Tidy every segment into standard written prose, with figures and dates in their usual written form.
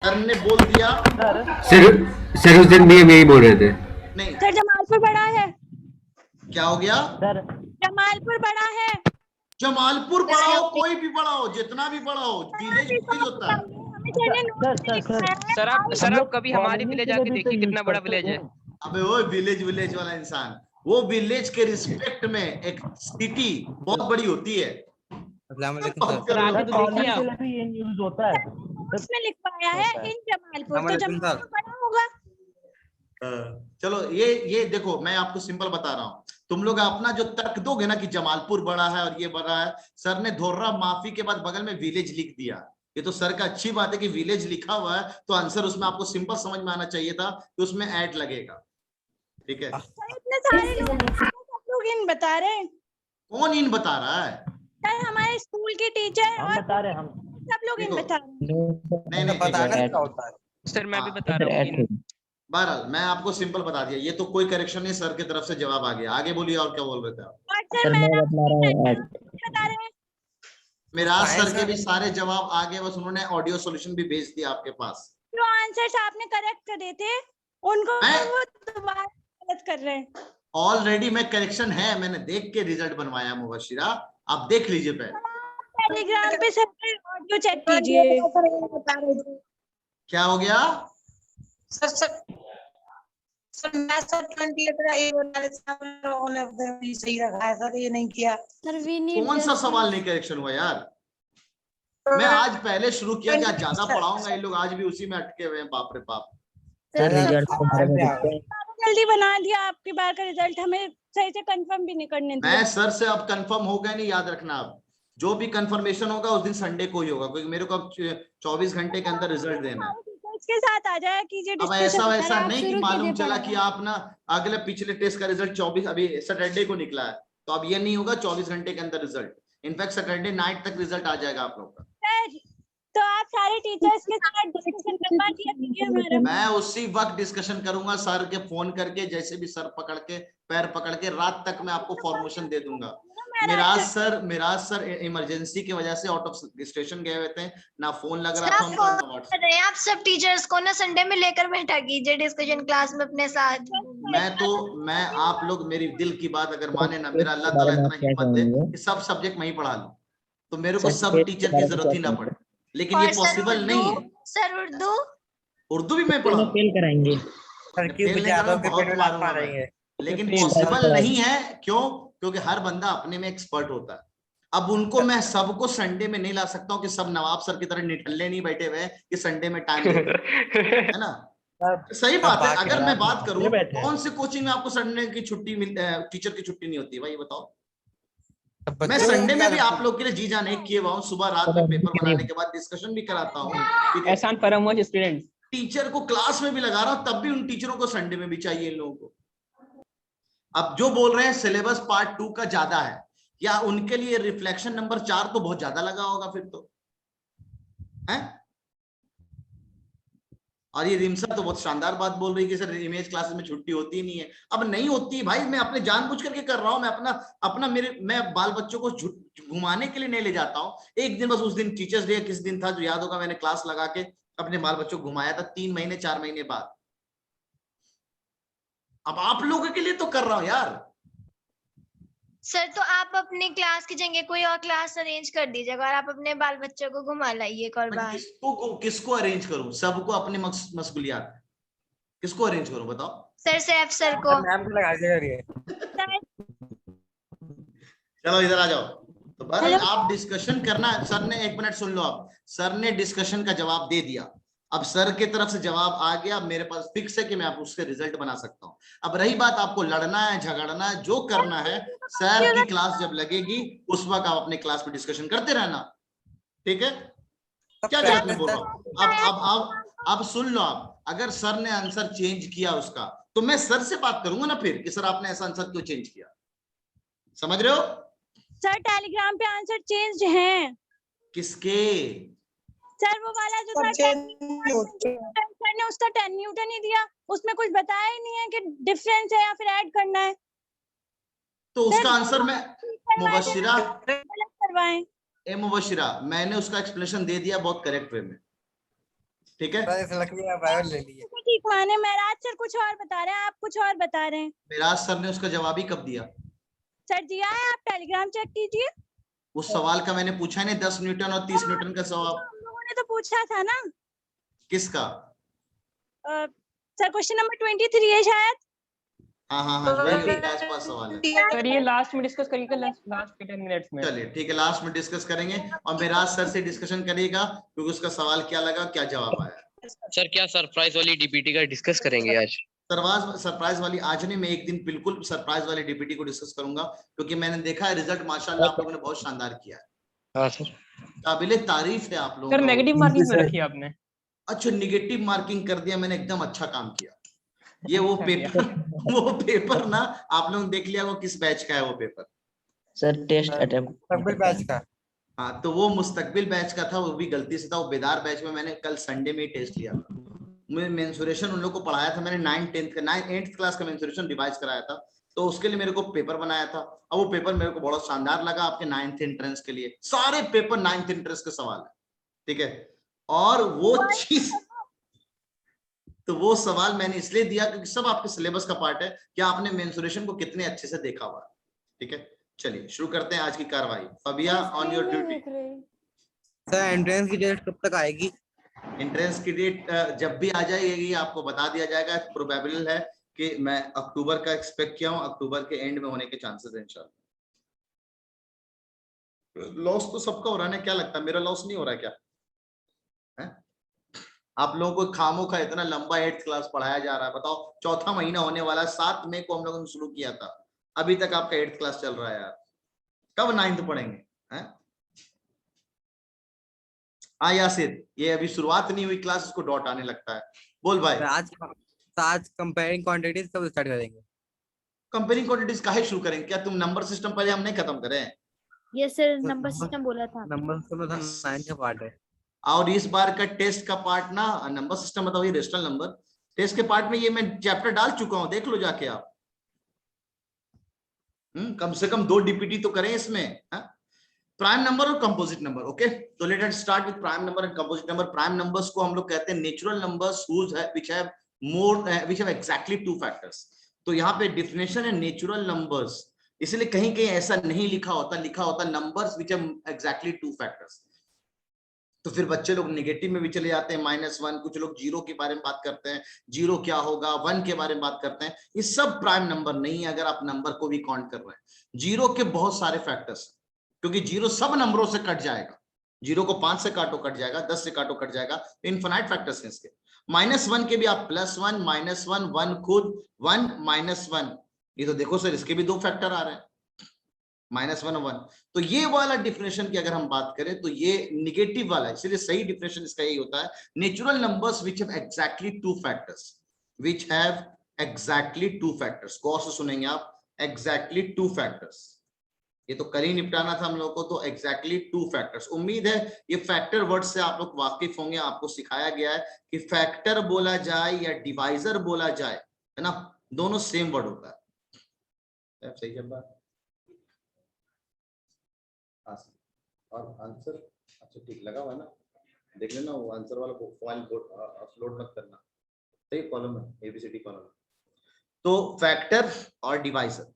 Sir ने बोल दिया। सर उस दिन भी हम यही बोल रहे थे। नहीं सर जमालपुर बड़ा है। क्या हो गया? सर जमालपुर बड़ा है। जमालपुर बड़ा हो, कोई भी बड़ा हो, जितना भी बड़ा हो, विलेज विलेज होता है। हमें सर ने नोट में लिखवाया है। सर आप कभी हमारी विलेज आके देखिए कितना बड़ा विलेज है। अबे वो विलेज विलेज वाला इंसान, वो विलेज के रिस्पेक्ट में एक सिटी बहुत बड़ी होती है। यूज होता है। उसमें लिखवाया है इन जमालपुर, तो जमालपुर बड़ा होगा। चलो ये देखो, मैं आपको सिंपल बता रहा हूँ, तुम लोग अपना जो तर्क दोगे ना कि जमालपुर बड़ा है और ये बड़ा है, सर ने धोर्रा माफी के बाद बगल में विलेज लिख दिया। ये तो सर का अच्छी बात है कि विलेज लिखा हुआ है, तो आंसर उसमें आपको सिंपल समझ में आना चाहिए था कि उसमें ऐड लगेगा। ठीक है, इतने सारे लोग इन बता रहे हैं। कौन इन बता रहा है? सर हमारे स्कूल के टीचर हम और बता रहे हैं, हम सब लोग इन बता रहे हैं। नहीं सर मैं भी बता रहा हूँ। बहरहाल मैं आपको सिंपल बता दिया, ये तो कोई करेक्शन नहीं, सर की तरफ से जवाब आ गया। आगे बोलिए, और क्या बोल रहे थे आप? और सर मैं बता रहे हैं। मिराज सर के भी सारे जवाब आ गए, बस उन्होंने ऑडियो सॉल्यूशन भी भेज दिया आपके पास। जो आंसर्स आपने करेक्ट करे थे उनको वो दोबारा गलत कर रहे हैं। ऑलरेडी मैं करेक्शन है, मैंने देख के रिजल्ट बनवाया मुबशिरा, आप देख लीजिए पहले। टेलीग्राम पे सर ऑडियो चेक कीजिए। क्या हो गया? सर मैं सर 28 सही रखा है सर, ये नहीं किया। कौन सा सवाल नहीं करेक्शन हुआ यार? मैं आज पहले शुरू किया कि आज ज्यादा पढ़ाऊंगा, ये लोग आज भी उसी में अटके हुए हैं। बाप रे बाप, जल्दी बना दिया आपकी बार का रिजल्ट, हमें सही से कंफर्म भी नहीं करने दिया। मैं सर से अब कंफर्म हो गया, नहीं याद रखना, अब जो भी कंफर्मेशन होगा उस दिन संडे को ही होगा, क्योंकि मेरे को अब 24 घंटे के अंदर रिजल्ट देना है। के साथ आ जाया कीजिए। अब ऐसा वैसा नहीं कि मालूम चला कि आप ना अगले पिछले टेस्ट का रिजल्ट 24 अभी सैटरडे को निकला है, तो अब ये नहीं होगा 24 घंटे के अंदर रिजल्ट। इनफैक्ट सैटरडे नाइट तक रिजल्ट आ जाएगा आप लोग का। तो आप सारे टीचर्स के साथ डिस्कशन करवा दिया हमारा। मैं उसी वक्त डिस्कशन करूंगा सर के फोन करके, जैसे भी सर पकड़ के पैर पकड़ के रात तक मैं आपको फॉर्मेशन दे दूंगा। मिराज सर इमरजेंसी की वजह से आउट ऑफ स्टेशन गए हुए थे, ना फोन लग रहा था उनका। आप सब टीचर्स को ना संडे में लेकर बैठा कीजिए डिस्कशन क्लास में अपने साथ। मैं आप लोग मेरी दिल की बात अगर माने ना, मेरा अल्लाह ताला इतना हिम्मत दे कि सब सब्जेक्ट मैं ही पढ़ा लूं, तो मेरे को सब टीचर की जरूरत ही ना पड़े, लेकिन ये पॉसिबल नहीं है। सर उर्दू भी मैं पढ़ा फेल कराएंगे लेकिन पॉसिबल नहीं है। क्यों? क्योंकि हर बंदा अपने में एक्सपर्ट होता है। अब उनको मैं सबको संडे में नहीं ला सकता हूँ कि सब नवाब सर की तरह निठल्ले नहीं बैठे हुए कि संडे में टाइम है ना। सही बात है। अगर मैं बात करूं, कौन से कोचिंग में आपको संडे की छुट्टी टीचर की छुट्टी नहीं होती है भाई, बताओ। मैं संडे में भी आप लोग के लिए जी जान एक किए हुआ हूँ, सुबह रात में पेपर बनाने के बाद डिस्कशन भी कराता हूँ। एहसान फरामोश स्टूडेंट, टीचर को क्लास में भी लगा रहा हूँ, तब भी उन टीचरों को संडे में भी चाहिए इन लोगों को। अब जो बोल रहे हैं सिलेबस पार्ट 2 का ज्यादा है, या उनके लिए रिफ्लेक्शन नंबर 4 तो बहुत ज्यादा लगा होगा फिर तो है। और ये रिमसा तो बहुत शानदार बात बोल रही है कि सर इमेज क्लासेस में छुट्टी होती ही नहीं है। अब नहीं होती है भाई, मैं अपने जानबूझ करके कर रहा हूं। मैं बाल बच्चों को घुमाने के लिए नहीं ले जाता हूँ। एक दिन बस उस दिन टीचर्स डे किस दिन था जो याद होगा, मैंने क्लास लगा के अपने बाल बच्चों को घुमाया था 3 महीने 4 महीने बाद। अब आप लोगों के लिए तो कर रहा हूं यार। सर तो आप अपनी क्लास की जगह कोई और क्लास अरेंज कर दीजिएगा और आप अपने बाल बच्चों को घुमा लाइए एक और बार। किसको अरेंज करूं? सबको अपने मशगूलियात, किसको अरेंज करूं बताओ? सर सैफ सर को। मैम को लगा दीजिएगा। चलो इधर आ जाओ। तो बस आप डिस्कशन करना। सर ने 1 मिनट सुन लो, आप सर ने डिस्कशन का जवाब दे दिया। अब सर की तरफ से जवाब आ गया, मेरे पास फिक्स है कि मैं आप उसके रिजल्ट बना सकता हूं। अब रही बात आपको लड़ना है झगड़ना है, जो करना है, सर की क्लास जब लगेगी उस वक्त आप अपने क्लास में डिस्कशन करते रहना, ठीक है? क्या गलत में बोल रहा हूं? अब सुन लो आप, अगर सर ने आंसर चेंज किया उसका, तो मैं सर से बात करूंगा ना फिर कि सर आपने ऐसा आंसर क्यों चेंज किया। समझ रहे हो? सर टेलीग्राम पे आंसर चेंज हैं। किसके? सर वो वाला जो था सर ने उसका 10 न्यूटन ही दिया, उसमें कुछ बताया ही नहीं है कि डिफरेंस है या फिर ऐड करना है। तो उसका आंसर मैं मुबशिरा करवाएं। मुबशिरा मैंने उसका एक्सप्लेनेशन दे दिया बहुत करेक्ट वे में। ठीक है, प्राइवेट ले लीजिए। ठीक माने महराज सर कुछ और बता रहे हैं, आप कुछ और बता रहे हैं। मिराज सर ने उसका जवाब ही कब दिया? सर दिया है, आप टेलीग्राम चेक कीजिए। उस सवाल का मैंने पूछा नहीं, 10 न्यूटन और 30 न्यूटन का सवाल। हम लोगों ने तो पूछा था ना। किसका? सर क्वेश्चन नंबर 23 है शायद। हाँ हाँ हाँ, वही उसके आसपास सवाल है। सर ये लास्ट में डिस्कस करिएगा, लास्ट 10 मिनट्स में। चलिए ठीक है, लास्ट में डिस्कस करेंगे और मिराज सर से डिस्कशन करिएगा क्योंकि उसका सवाल क्या लगा, क्या जवाब आया। सर क्या सरप्राइज वाली डीपीटी का डिस्कस करेंगे आज? सरप्राइज वाली आज नहीं, मैं एक दिन बिल्कुल सरप्राइज वाली डीपीटी को डिस्कस करूंगा क्योंकि मैंने देखा है रिजल्ट माशाल्लाह आप लोगों ने बहुत शानदार किया है। हाँ सर, काबिले तारीफ है आप लोगों सर का। नेगेटिव मार्किंग क्यों रखी है आपने? अच्छा, निगेटिव मार्किंग कर दिया मैंने, एकदम अच्छा काम किया। ये वो पेपर ना, आप लोग देख लिया वो किस बैच का है वो पेपर? सर टेस्ट मुस्तकबिल बैच का। हाँ, तो वो मुस्तकबिल बैच का था, वो भी गलती से था। वो बेदार बैच में मैंने कल संडे में ही टेस्ट लिया था। मैं मेंसुरेशन उन लोगों को पढ़ाया था मैंने, 8th क्लास का मेंसुरेशन रिवाइज कराया था, तो उसके लिए मेरे को पेपर बनाया था। अब वो पेपर मेरे को बहुत शानदार लगा आपके 9th एंट्रेंस के लिए। सारे पेपर 9th एंट्रेंस के सवाल है, ठीक है। और वो चीज, तो वो सवाल मैंने इसलिए दिया क्योंकि सब आपके सिलेबस का पार्ट है कि आपने मेंसुरेशन को कितने अच्छे से देखा हुआ, ठीक है। चलिए शुरू करते हैं आज की कार्रवाई। Fabia on your duty. Sir entrance की डेट कब तक आएगी? एंट्रेंस की डेट जब भी आ जाएगी आपको बता दिया जाएगा। प्रोबेबल है कि मैं अक्टूबर का एक्सपेक्ट किया हूं, अक्टूबर के एंड में होने के चांसेस है इंशाल्लाह। लॉस तो सबका हो रहा है ना, क्या लगता है मेरा लॉस नहीं हो रहा है क्या है? आप लोगों को खामों का इतना लंबा 8th क्लास पढ़ाया जा रहा है, बताओ 4था महीना होने वाला है, 7 मई को हम लोगों ने शुरू किया था, अभी तक आपका 8th क्लास चल रहा है यार, कब 9th पढ़ेंगे हैं? हाँ यासिर, ये अभी शुरुआत नहीं हुई क्लास, उसको डॉट आने लगता है। बोल भाई। आज कंपेयरिंग क्वांटिटीज कब स्टार्ट करेंगे? कंपेयरिंग क्वांटिटीज काहे शुरू करेंगे? क्या तुम नंबर सिस्टम पहले हम नहीं खत्म करें? यस सर, नंबर सिस्टम बोला था। नंबर सिस्टम तो 9 का पार्ट है। और इस बार का टेस्ट का पार्ट ना, नंबर सिस्टम मतलब ये रेशनल नंबर, टेस्ट के पार्ट में ये मैं चैप्टर डाल चुका हूं, देख लो जाके आप। कम से कम 2 डीपीटी तो करें इसमें। प्राइम नंबर और कंपोजिट नंबर, ओके। तो let us start with prime number and composite number. Prime numbers को हम लोग कहते हैं natural numbers which have exactly 2 factors. तो यहाँ पे डिफिनेशन है नेचुरल नंबर्स, इसलिए कहीं कहीं ऐसा नहीं लिखा होता numbers which have exactly 2 factors. तो फिर बच्चे लोग नेगेटिव में भी चले जाते हैं, -1, कुछ लोग 0 के बारे में बात करते हैं, 0 क्या होगा, 1 के बारे में बात करते हैं। ये सब प्राइम नंबर नहीं है अगर आप नंबर को भी काउंट कर रहे हैं। 0 के बहुत सारे फैक्टर्स, क्योंकि 0 सब नंबरों से कट जाएगा। 0 को 5 से काटो कट जाएगा, 10 से काटो कट जाएगा, इनफिनाइट फैक्टर्स हैं इसके। -1 के भी आप +1, -1, 1 खुद 1 -1, ये तो देखो सर इसके भी 2 फैक्टर आ रहे हैं, -1 और 1। तो ये वाला डिफिनेशन की अगर हम बात करें तो ये निगेटिव वाला है, इसलिए सही डिफिनेशन इसका यही होता है natural numbers which have exactly 2 factors, which have exactly 2 factors. गौर से सुनेंगे आप, एग्जैक्टली 2 फैक्टर्स। ये तो कल ही निपटाना था हम लोग को, तो एग्जैक्टली 2 फैक्टर्स। उम्मीद है ये फैक्टर वर्ड से आप लोग वाकिफ होंगे। आपको सिखाया गया है कि फैक्टर बोला जाए या डिवाइजर बोला जाए, है ना, दोनों सेम वर्ड होता है। सही है बात। और आंसर अच्छा ठीक लगा हुआ ना, देख लेना वो आंसर वाला फाइल अपलोड मत करना, सही कॉलम है एबीसीडी कॉलम। तो फैक्टर और डिवाइजर,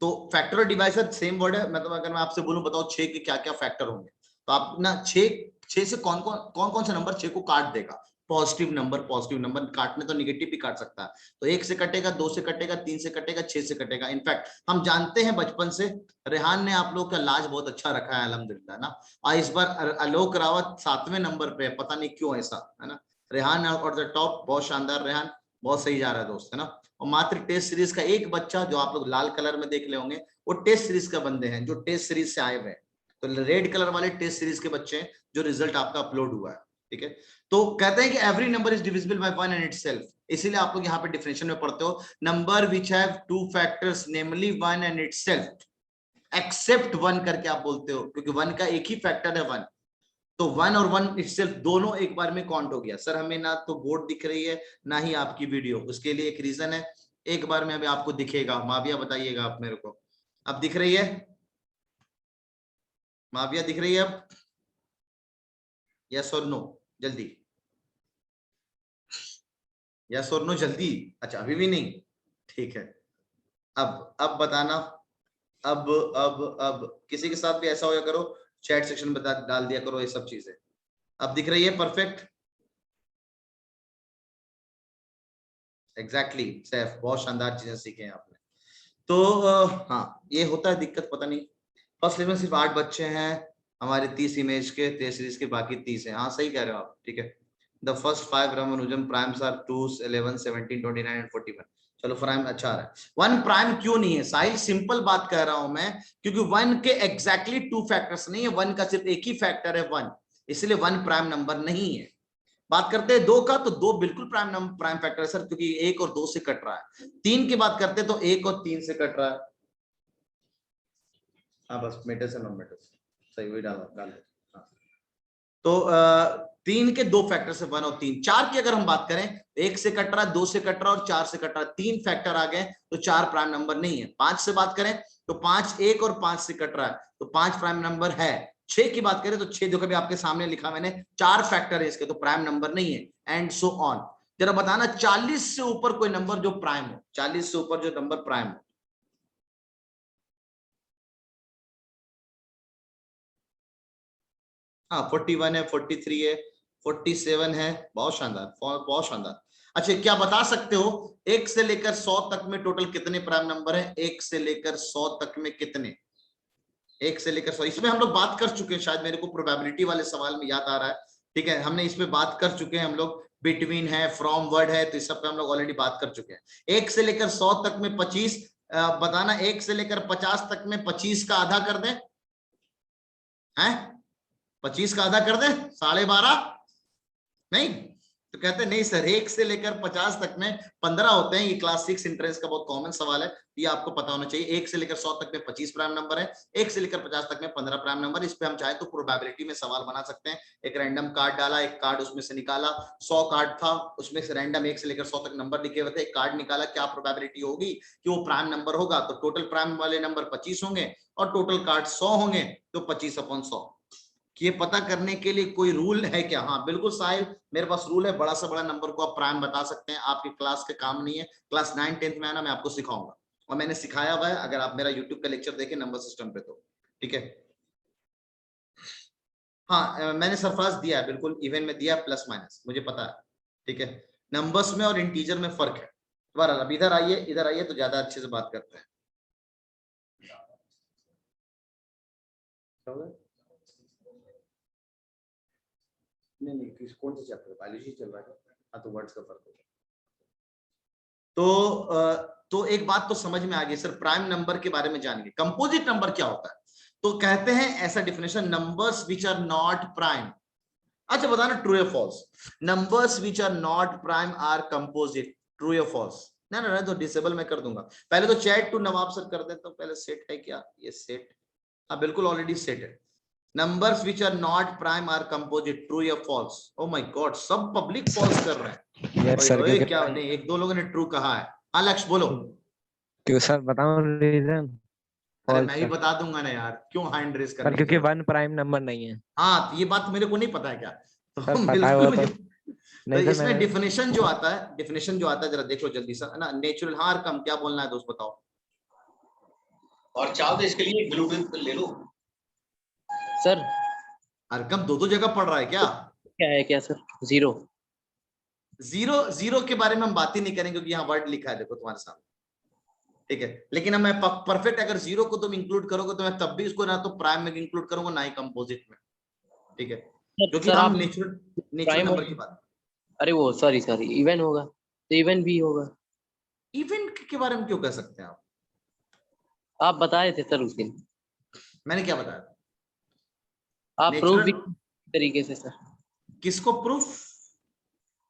तो फैक्टर और डिवाइजर सेम वर्ड है। मतलब अगर मैं आपसे बोलूं बताओ 6 के क्या क्या फैक्टर होंगे, तो आप ना 6 से कौन से नंबर 6 को काट देगा? पॉजिटिव नंबर काटने तो निगेटिव भी काट सकता है, तो 1 से कटेगा, 2 से कटेगा, 3 से कटेगा, 6 से कटेगा। इनफैक्ट हम जानते हैं बचपन से, रेहान ने आप लोग का लाज बहुत अच्छा रखा है अल्हम्दुलिल्लाह ना। और इस बार आलोक रावत 7वें नंबर पे है, पता नहीं क्यों ऐसा, है ना। रेहान और द टॉप, बहुत शानदार रेहान, बहुत सही जा रहा है दोस्त, है ना। और मात्र टेस्ट सीरीज का एक बच्चा जो आप लोग लाल कलर में देख ले होंगे, वो टेस्ट सीरीज का बंदे हैं, जो टेस्ट सीरीज से आए हुए हैं। तो रेड कलर वाले टेस्ट सीरीज के बच्चे हैं जो रिजल्ट आपका अपलोड हुआ है, ठीक है। तो कहते हैं कि every number is divisible by 1 and itself, इसीलिए आप लोग यहाँ पे डिफिनेशन में पढ़ते हो number which have 2 factors namely 1 and itself, except 1 करके आप बोलते हो, क्योंकि 1 का एक ही फैक्टर है 1। तो 1 और 1 इटसेल्फ दोनों एक बार में काउंट हो गया। सर हमें ना तो बोर्ड दिख रही है ना ही आपकी वीडियो, उसके लिए एक रीजन है, एक बार में अभी आपको दिखेगा। माविया बताइएगा आप मेरे को, अब दिख रही है? माविया दिख रही है अब? यस और नो, जल्दी। यस और नो जल्दी। अच्छा अभी भी नहीं, ठीक है। अब बताना। अब किसी के साथ भी ऐसा होया करो, चैट सेक्शन में डाल दिया करो ये सब चीजें। अब दिख रही है परफेक्ट? एग्जैक्टली सैफ, बहुत शानदार चीजें सीखे हैं आपने। तो हाँ ये होता है दिक्कत, पता नहीं फर्स्ट लेवल सिर्फ 8 बच्चे हैं हमारे 30 इमेज के, 30 सीरीज के बाकी 30 हैं। हाँ सही कह रहे हो आप, ठीक है। The first 5 Ramanujam primes are 2, 11, 17, 29 and 41। चलो प्राइम अच्छा आ रहा है। 1 प्राइम क्यों नहीं है साहिल? सिंपल बात कह रहा हूं मैं, क्योंकि 1 के एग्जैक्टली 2 फैक्टर्स नहीं है, 1 का सिर्फ एक ही फैक्टर है 1, इसलिए 1 प्राइम नंबर नहीं है। बात करते हैं 2 का, तो 2 बिल्कुल प्राइम फैक्टर है सर, क्योंकि 1 और 2 से कट रहा है। 3 की बात करते हैं तो 1 और 3 से कट रहा है। हाँ बस मेटे से नॉन मेटे से सही वही डाल। हाँ। तो 3 के 2 फैक्टर से 1 और 3। 4 की अगर हम बात करें, 1 से कट रहा है, 2 से कट रहा है और 4 से कट रहा है, 3 फैक्टर आ गए तो 4 प्राइम नंबर नहीं है। 5 से बात करें तो 5 1 और 5 से कट रहा है तो 5 प्राइम नंबर है। 6 की बात करें तो 6 देखो भी आपके सामने लिखा मैंने, 4 फैक्टर है इसके, तो प्राइम नंबर नहीं है, एंड सो ऑन। जरा बताना 40 से ऊपर कोई नंबर जो प्राइम हो, 40 से ऊपर जो नंबर प्राइम हो। हाँ 41 है, 43 है, 47 है, बहुत शानदार, बहुत शानदार। अच्छा क्या बता सकते हो 1 से लेकर 100 तक में टोटल कितने प्राइम नंबर है? 1 से लेकर 100 तक में कितने? 1 से लेकर 100, इसमें हम लोग बात कर चुके हैं, शायद मेरे को प्रोबेबिलिटी वाले सवाल में याद आ रहा है, ठीक है। हमने इसमें बात कर चुके हैं हम लोग, बिटवीन है, फ्रॉम वर्ड है, तो इस सब पे हम लोग ऑलरेडी बात कर चुके हैं। 1 से लेकर 100 तक में 25, बताना 1 से लेकर 50 तक में 25 का आधा कर दें, हैं 25 का आधा कर दे, 12.5 नहीं? तो कहते हैं नहीं सर 1 से लेकर 50 तक में 15 होते हैं। ये क्लास 6 एंट्रेंस का बहुत कॉमन सवाल है, ये आपको पता होना चाहिए। 1 से लेकर 100 तक में 25 प्राइम नंबर है, 1 से लेकर 50 तक में 15 प्राइम नंबर। इस पे हम चाहे तो प्रोबेबिलिटी में सवाल बना सकते हैं। एक रैंडम कार्ड डाला, एक कार्ड उसमें से निकाला, 100 कार्ड था उसमें से रैंडम 1 से लेकर 100 तक नंबर लिखे हुए थे, एक कार्ड निकाला, क्या प्रोबेबिलिटी होगी कि वो प्राइम नंबर होगा? तो टोटल प्राइम वाले नंबर 25 होंगे और टोटल कार्ड 100 होंगे, तो 25/100। ये पता करने के लिए कोई रूल है क्या? हाँ बिल्कुल साहिल, मेरे पास रूल है, बड़ा से बड़ा नंबर को आप प्राइम बता सकते हैं। आपकी क्लास के काम नहीं है, क्लास 9 10th में आना, मैं आपको सिखाऊंगा और मैंने सिखाया हुआ है, अगर आप मेरा यूट्यूब का लेक्चर देखें नंबर सिस्टम पे तो, ठीक है। हाँ मैंने सरफराज दिया है, बिल्कुल इवन में दिया प्लस माइनस, मुझे पता है, ठीक है। नंबर्स में और इंटीजर में फर्क है। बहरहाल अब इधर आइए तो ज्यादा अच्छे से बात करते हैं। नहीं कौन से चैप्टर? बायोलॉजी चल रहा है। हाँ तो वर्ड्स का फर्क होगा। तो एक बात तो समझ में आ गई सर, प्राइम नंबर के बारे में जानेंगे। कंपोजिट नंबर क्या होता है? तो कहते हैं ऐसा definition, numbers which are not prime. अच्छा बताना ट्रू या false? Numbers which are not prime are composite, true या फॉल्स? ना तो डिसेबल मैं कर दूंगा। पहले तो चैट टू नवाब सर कर देता हूं। पहले सेट है क्या? ये सेट, हाँ बिल्कुल ऑलरेडी सेट है। Numbers which are not prime are composite, true या false? Oh my God, सब पब्लिक false कर रहे हैं। यार सर क्या नहीं, 1-2 लोगों ने ट्रू कहा है। हाँ लक्ष्य बोलो। क्यों सर बताओ रीजन? अरे मैं ही बता दूंगा ना यार, क्यों हैंड रेस कर रहे हो? क्योंकि 1 प्राइम नंबर नहीं है। हाँ तो ये बात मेरे को नहीं पता है क्या? तो पता है वो तो। तो इसमें डिफिनेशन जो आता है जरा देख लो जल्दी से, है ना। नेचुरल, हाँ कम क्या बोलना है दोस्त बताओ। और चाहो तो इसके लिए ब्लूटूथ ले लो सर। अरकम 2 जगह पढ़ रहा है क्या? क्या है क्या सर? 0 के बारे में हम बात ही नहीं करेंगे क्योंकि यहाँ वर्ड लिखा है देखो तुम्हारे सामने, ठीक है। लेकिन अब मैं परफेक्ट, अगर 0 को तुम इंक्लूड करोगे तो मैं तब भी इसको ना तो प्राइम में इंक्लूड करूंगा ना ही कंपोजिट में, ठीक है, क्योंकि हम नेचुरल नंबर की बात। अरे वो सॉरी इवन होगा तो इवन भी होगा। इवन के बारे में क्यों कह सकते हैं आप बताए थे सर उस दिन। मैंने क्या बताया? आप प्रूफ भी तरीके से सर। किसको प्रूफ?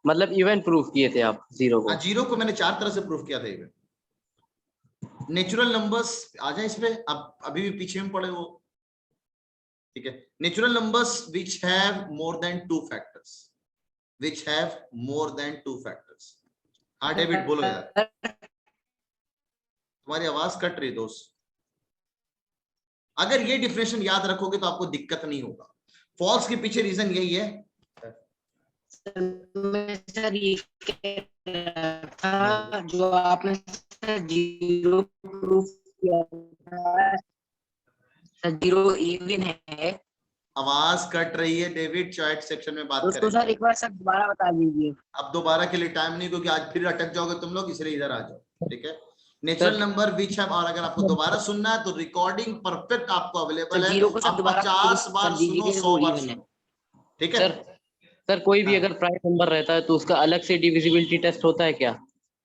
मतलब इवन प्रूफ किए थे आप 0 को। 0 को मैंने 4 तरह से प्रूफ किया था। इवन नेचुरल नंबर्स आ जाए इस पे, अब अभी भी पीछे में पड़े वो, ठीक है। Natural numbers which have more than 2 factors, which have more than 2 factors. हाँ डेविड बोलो यार, तुम्हारी आवाज कट रही दोस्त। अगर ये डिफिनेशन याद रखोगे तो आपको दिक्कत नहीं होगा। फॉल्स के पीछे रीजन यही है। सर ये था जो आपने जीरो प्रूफ किया था, जीरो इवन है, आवाज कट रही है डेविड, चैट सेक्शन में बात उसको करें। सर एक बार सर दोबारा बता दीजिए। अब दोबारा के लिए टाइम नहीं, क्योंकि आज फिर अटक जाओगे तुम लोग, इसलिए इधर आ जाओ, ठीक है। नेचुरल नंबर विच है, और अगर आपको दोबारा सुनना है तो रिकॉर्डिंग परफेक्ट आपको अवेलेबल है, जीरो को सर आप दोबारा 50 बार कर दीजिए सुनो, कि 100 वो बार even है। सुनो, ठीक है। सर कोई भी हाँ। अगर प्राइम नंबर रहता है तो उसका अलग से डिविजिबिलिटी टेस्ट होता है क्या?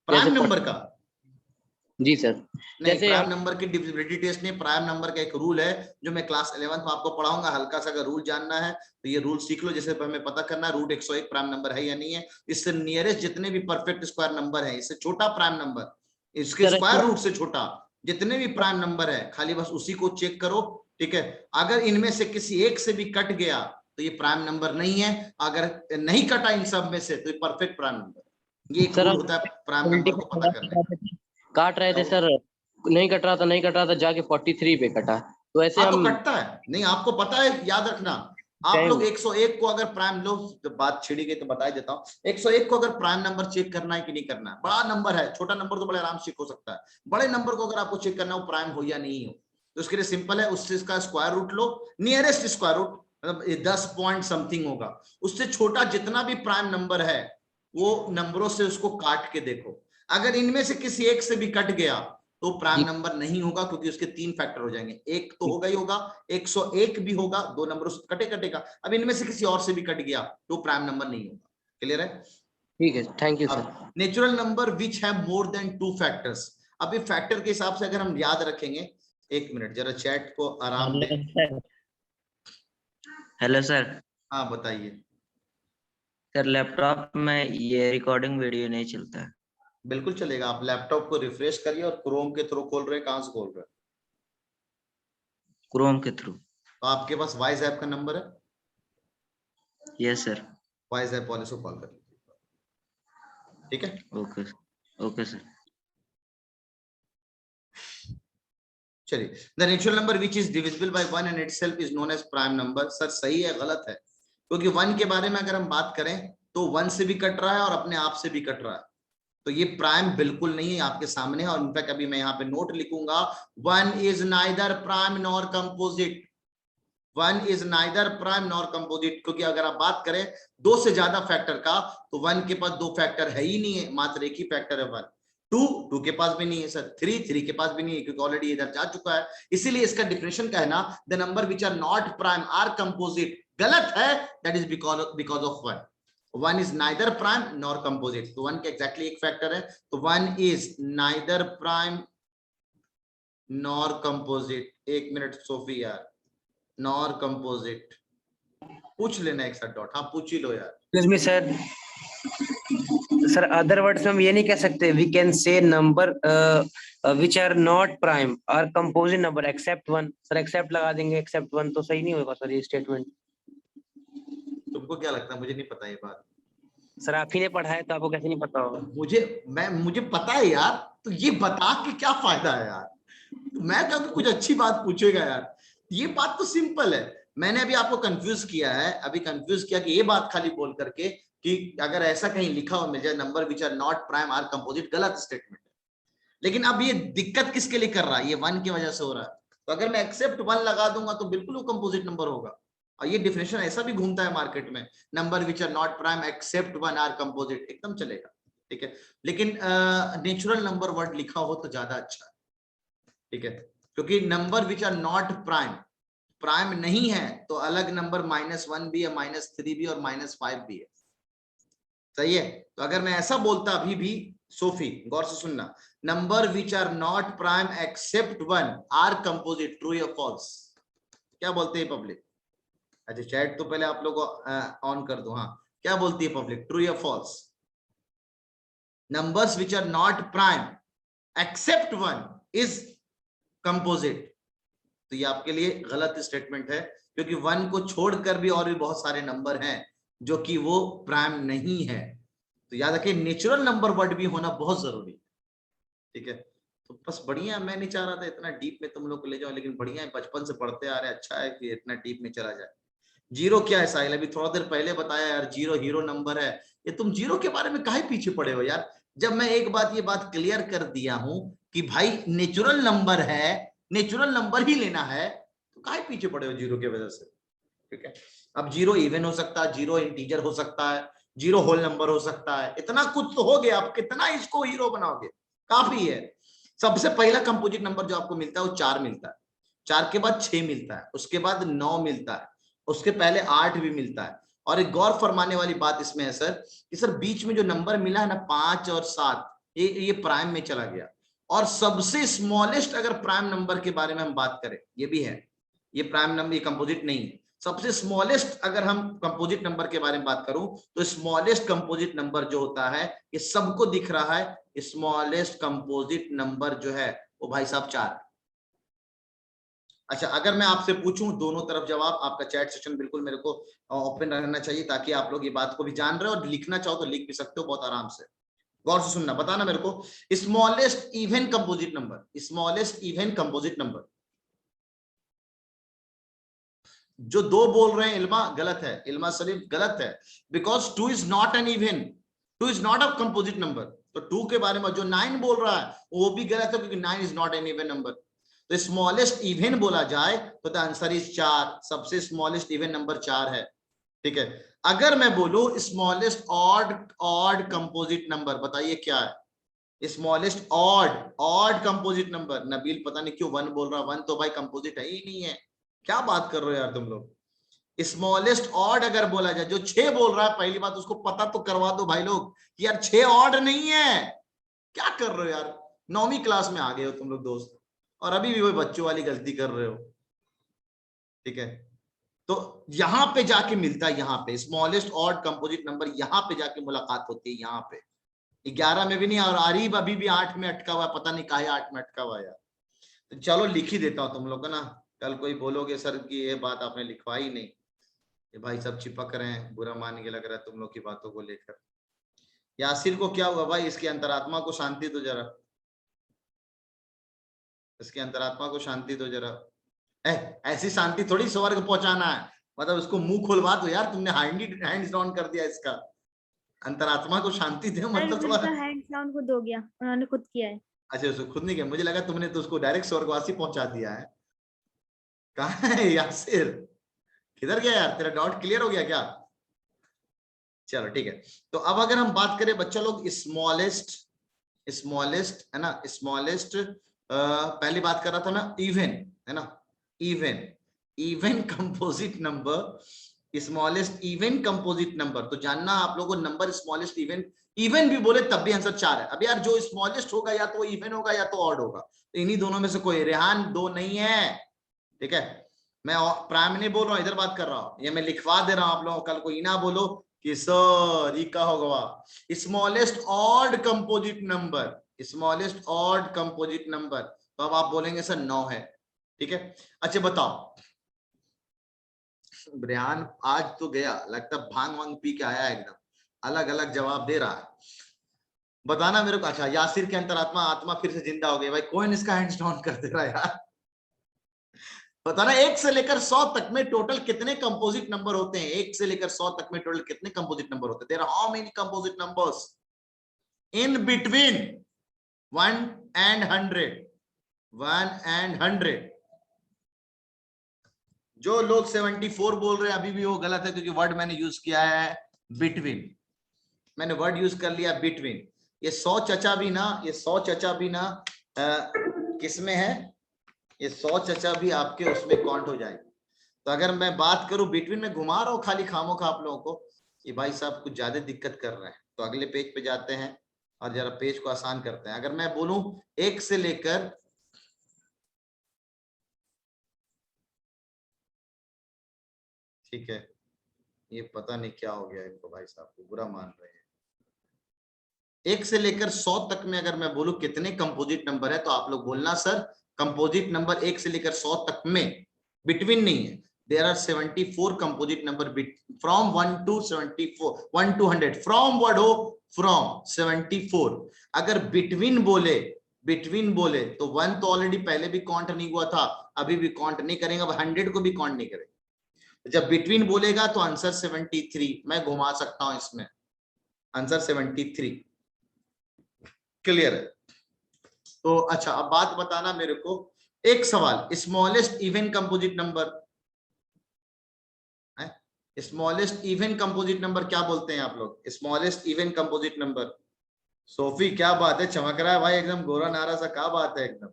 प्राइम जैसे नंबर का जी सर, नहीं, जैसे प्राइम हम नंबर की डिविजिबिलिटी टेस्ट नहीं, प्राइम नंबर का एक रूल है जो मैं क्लास 11th में आपको पढ़ाऊंगा। हल्का सा अगर रूल जानना है तो ये रूल सीख लो। जैसे हमें पता करना है रूट 101 प्राइम नंबर है या नहीं है, इससे नियरेस्ट जितने भी परफेक्ट स्क्वायर नंबर है, इससे छोटा प्राइम नंबर, इसके सर, स्क्वायर रूट से छोटा जितने भी प्राइम नंबर है, खाली बस उसी को चेक करो, ठीक है। अगर इनमें से किसी एक से भी कट गया तो ये प्राइम नंबर नहीं है, अगर नहीं कटा इन सब में से तो ये परफेक्ट प्राइम नंबर। ये एक सर रूल होता है प्राइम नंबर को पता करने का। काट रहे थे सर, नहीं कट रहा था जाके 43 पे कटा, तो ऐसे हाँ, तो हम कटता है नहीं, आपको पता है, याद रखना। आप लोग 101 को अगर प्राइम लो, जब बात छिड़ी गई तो बता ही देता हूँ, 101 को अगर प्राइम नंबर चेक करना है कि नहीं करना है, बड़ा नंबर है, छोटा नंबर तो बड़े आराम से चेक हो सकता है, बड़े नंबर को अगर आपको चेक करना हो प्राइम हो या नहीं हो, तो उसके लिए सिंपल है, उससे इसका स्क्वायर रूट लो, नियरेस्ट स्क्वायर रूट, मतलब 10 पॉइंट समथिंग होगा, उससे छोटा जितना भी प्राइम नंबर है वो नंबरों से उसको काट के देखो। अगर इनमें से किसी एक से भी कट गया तो प्राइम नंबर नहीं होगा, क्योंकि उसके 3 फैक्टर हो जाएंगे, एक तो होगा ही होगा, 101 भी होगा, 2 नंबर कटे कटेगा। अब इनमें से किसी और से भी कट गया तो प्राइम नंबर नहीं होगा। क्लियर है? ठीक है, thank you sir. Natural number विच है मोर देन 2 फैक्टर्स। अब ये फैक्टर के हिसाब से अगर हम याद रखेंगे, एक मिनट जरा चैट को आराम दे। Hello sir. हाँ बताइए। सर लैपटॉप में ये रिकॉर्डिंग वीडियो नहीं चलता है। बिल्कुल चलेगा, आप लैपटॉप को रिफ्रेश करिए और क्रोम के थ्रू खोल रहे हैं, कहां से खोल रहे हैं? क्रोम के थ्रू। तो आपके पास वाइज ऐप का नंबर है? Yes sir. वाइज ऐप वाले से कॉल कर लीजिए, ठीक है। Okay okay sir. चलिए, the natural number which is divisible by 1 and itself is known as prime number. Sir सही है गलत है? क्योंकि 1 के बारे में अगर हम बात करें तो 1 से भी कट रहा है और अपने आप से भी कट रहा है, तो ये प्राइम बिल्कुल नहीं है, आपके सामने है। और इनफैक्ट अभी मैं यहाँ पे नोट लिखूंगा, 1 is neither prime nor composite. 1 is neither prime nor composite, क्योंकि अगर आप बात करें 2 से ज्यादा फैक्टर का तो 1 के पास 2 फैक्टर है ही नहीं है, मात्र एक ही फैक्टर है 1। 2 के पास भी नहीं है सर, 3 के पास भी नहीं है, क्योंकि ऑलरेडी इधर जा चुका है। इसीलिए इसका डिफिनेशन कहना the number which are not prime are composite गलत है, that is because of 1। 1 is neither prime nor composite, तो 1 के exactly एक फैक्टर है, तो 1 is neither prime nor composite। एक मिनट सोफी यार, nor composite पूछ लेना एक साथ डॉट, हाँ पूछ ही लो यार। सर सर अदर वर्ड्स में हम ये नहीं कह सकते, we can say number which are not prime और composite number except 1। Sir except लगा देंगे, एक्सेप्ट 1 तो सही नहीं होगा सर ये स्टेटमेंट। तुमको क्या लगता है? मुझे नहीं पता ये बात। सर आप ही ने पढ़ा है तो आपको कैसे नहीं पता होगा? मुझे पता है यार, तो ये बता के क्या फायदा है यार? मैं क्या कुछ अच्छी बात पूछेगा यार? ये बात तो सिंपल है। मैंने अभी आपको कंफ्यूज किया है, अभी कंफ्यूज किया कि ये बात खाली बोल करके कि अगर ऐसा कहीं लिखा हो मिल जाए number which are not prime are composite, गलत स्टेटमेंट है। लेकिन अब ये दिक्कत किसके लिए कर रहा है? ये 1 की वजह से हो रहा है। तो अगर मैं एक्सेप्ट 1 लगा दूंगा तो बिल्कुल वो कंपोजिट नंबर होगा। और ये डिफिनेशन ऐसा भी घूमता है मार्केट में, number which are not prime except 1 are composite, एकदम चलेगा, ठीक है। लेकिन नेचुरल नंबर वर्ड लिखा हो तो ज्यादा अच्छा है, ठीक है, क्योंकि number which are not prime, prime नहीं है तो अलग नंबर -1 भी है, -3 भी और -5 भी है, सही है। तो अगर मैं ऐसा बोलता अभी भी, सोफी गौर से सुनना, number which are not prime except 1 are composite, true या फॉल्स? क्या बोलते हैं पब्लिक? अच्छा चैट तो पहले आप लोग ऑन कर दो। हाँ, क्या बोलती है पब्लिक, ट्रू या false? Numbers which are not prime except 1 is composite, तो ये आपके लिए गलत स्टेटमेंट है, क्योंकि 1 को छोड़कर भी और भी बहुत सारे नंबर हैं जो कि वो प्राइम नहीं है। तो याद रखिए नेचुरल नंबर वर्ड भी होना बहुत जरूरी है, ठीक है। तो बस बढ़िया, मैं नहीं चाह रहा था इतना डीप में तुम लोग को ले जाओ, लेकिन बढ़िया है, बचपन से पढ़ते आ रहे, अच्छा है कि इतना डीप में चला जाए। जीरो क्या है साहिल? अभी थोड़ा देर पहले बताया यार, जीरो हीरो नंबर है। ये तुम जीरो के बारे में काहे पीछे पड़े हो यार? जब मैं एक बात ये बात क्लियर कर दिया हूं कि भाई नेचुरल नंबर है, नेचुरल नंबर ही लेना है, तो काहे पीछे पड़े हो जीरो की वजह से? ठीक है, अब जीरो इवन हो सकता है, जीरो इंटीजर हो सकता है, जीरो होल नंबर हो सकता है, इतना कुछ तो हो गया। आप कितना इसको हीरो बनाओगे? काफी है। सबसे पहला कंपोजिट नंबर जो आपको मिलता है वो 4 मिलता है, 4 के बाद 6 मिलता है, उसके बाद 9 मिलता है, उसके पहले 8 भी मिलता है। और एक गौर फरमाने वाली बात इसमें है सर कि सर बीच में जो नंबर मिला है ना 5 और 7, ये प्राइम में चला गया। और सबसे स्मॉलेस्ट अगर प्राइम नंबर के बारे में हम बात करें, ये भी है, ये प्राइम नंबर, ये कंपोजिट नहीं है। सबसे स्मॉलेस्ट अगर हम कंपोजिट नंबर के बारे में बात करूं तो स्मॉलेस्ट कंपोजिट नंबर जो होता है, ये सबको दिख रहा है, स्मॉलेस्ट कंपोजिट नंबर जो है वो भाई साहब 4। अच्छा, अगर मैं आपसे पूछूं दोनों तरफ जवाब, आपका चैट सेशन बिल्कुल मेरे को ओपन रहना चाहिए ताकि आप लोग ये बात को भी जान रहे हो, और लिखना चाहो तो लिख भी सकते हो बहुत आराम से। गौर से सुनना, बताना मेरे को smallest even composite number, smallest even composite number. जो 2 बोल रहे हैं इल्मा, गलत है, इल्मा सलीम गलत है, because 2 is not an even, 2 is not a composite number. तो 2 के बारे में जो 9 बोल रहा है वो भी गलत है, क्योंकि 9 is not an even number. तो स्मॉलेस्ट इवन बोला जाए तो द आंसर इज 4, सबसे स्मॉलेस्ट इवन नंबर 4 है। ठीक है, अगर मैं बोलूं स्मॉलेस्ट ऑड कंपोजिट नंबर, बताइए क्या है smallest odd composite number? Nabeel पता नहीं क्यों 1 बोल रहा, 1 तो भाई कंपोजिट है ही नहीं है, क्या बात कर रहे हो यार तुम लोग। स्मॉलेस्ट ऑड अगर बोला जाए, जो 6 बोल रहा है, पहली बात उसको पता तो करवा दो भाई लोग कि यार 6 ऑड नहीं है, क्या कर रहे हो यार? 9वीं क्लास में आ गए हो तुम लोग दोस्त, और अभी भी वही बच्चों वाली गलती कर रहे हो। ठीक है, तो यहां पे जाके मिलता है, यहाँ पे स्मॉलेस्ट ऑड कंपोजिट नंबर, यहाँ पे जाके मुलाकात होती है, यहाँ पे 11 में भी नहीं, और आरिफ अभी भी 8 में अटका हुआ है, पता नहीं काहे 8 में अटका हुआ है यार। तो चलो लिख ही देता हूं तुम लोग का ना, कल कोई बोलोगे सर की ये बात आपने लिखवाई नहीं, ये भाई सब चिपक रहे हैं, बुरा मान के लग रहा है तुम लोग की बातों को लेकर। यासिर को क्या हुआ भाई? इसकी अंतरात्मा को शांति दो जरा, इसकी अंतरात्मा को शांति दो जरा। ऐसी शांति थोड़ी स्वर्ग पहुंचाना है, मतलब उसको मुंह खुलवा दो यार, तुमने हैंड्स डाउन कर दिया इसका, अंतरात्मा को शांति दे, मतलब थोड़ा हैंड्स डाउन खुद हो गया, उन्होंने खुद किया है। अच्छा, उसको खुद नहीं किया, मुझे लगा तुमने तो उसको डायरेक्ट स्वर्गवासी पहुंचा दिया है। कहाँ है यासिर? किधर गया यार? तेरा डाउट क्लियर हो गया क्या? चलो ठीक है, तो अब अगर हम बात करें बच्चा लोग स्मॉलेस्ट है ना, स्मॉलेस्ट पहली बात कर रहा था मैं इवन, है ना, even composite number, smallest even composite number. तो जानना आप लोगों को नंबर स्मॉलेस्ट इवन भी बोले तब भी आंसर 4 है। अब यार जो स्मॉलेस्ट होगा या तो इवन होगा या तो ऑड होगा, तो इन्हीं दोनों में से कोई। रेहान 2 नहीं है, ठीक है, मैं प्राइम नहीं बोल रहा हूँ, इधर बात कर रहा हूँ, ये मैं लिखवा दे रहा हूँ आप लोगों, कल को इना बोलो कि सर ये का होगा। Smallest odd composite number, smallest odd composite number, तो अब आप बोलेंगे सर 9 है। ठीक है, अच्छा बताओ, रेहान आज तो गया, लगता भांग वांग पी के आया, एकदम अलग अलग जवाब दे रहा है, बताना मेरे को। अच्छा, यासिर के अंतरात्मा आत्मा फिर से जिंदा हो गई भाई, कौन इसका हैंड्स डाउन कर दे रहा है यार? बताना 1 से लेकर 100 तक में टोटल कितने कंपोजिट नंबर होते हैं? 1 से लेकर 100 तक में टोटल कितने कंपोजिट नंबर होते हैं? There are how many composite numbers in between 1 and 100? जो लोग 74 बोल रहे हैं अभी भी वो गलत है, क्योंकि वर्ड मैंने यूज किया है बिटवीन, मैंने वर्ड यूज कर लिया बिटवीन। ये 100 चचा भी ना, ये 100 चचा भी ना किसमें है? ये 100 चचा भी आपके उसमें काउंट हो जाएगी। तो अगर मैं बात करूं बिटवीन में, घुमा रहा हूं खाली खामोखा आप लोगों को, ये भाई साहब कुछ ज्यादा दिक्कत कर रहे हैं। तो अगले पेज पे जाते हैं और जरा पेज को आसान करते हैं। अगर मैं बोलूं 1 से लेकर, ठीक है, ये पता नहीं क्या हो गया इनको, भाई साहब को बुरा मान रहे हैं। 1 से लेकर 100 तक में अगर मैं बोलूं कितने कंपोजिट नंबर है, तो आप लोग बोलना सर कंपोजिट नंबर 1 से लेकर 100 तक में, बिटवीन नहीं है। There are 74 composite number from 1 to 74, 1 to 100, from word हो फ्रॉम 74। अगर बिटवीन बोले तो 1 तो ऑलरेडी पहले भी काउंट नहीं हुआ था, अभी भी काउंट नहीं करेंगे, अब 100 को भी काउंट नहीं करेंगे। जब बिटवीन बोलेगा तो आंसर 73, मैं घुमा सकता हूं इसमें, आंसर 73। क्लियर है? तो अच्छा, अब बात बताना मेरे को, एक सवाल, smallest even composite number, smallest even composite number क्या बोलते हैं आप लोग? Smallest even composite number. Sophie क्या बात है, चमक रहा है भाई एकदम, गोरा नारा सा, क्या बात है एकदम।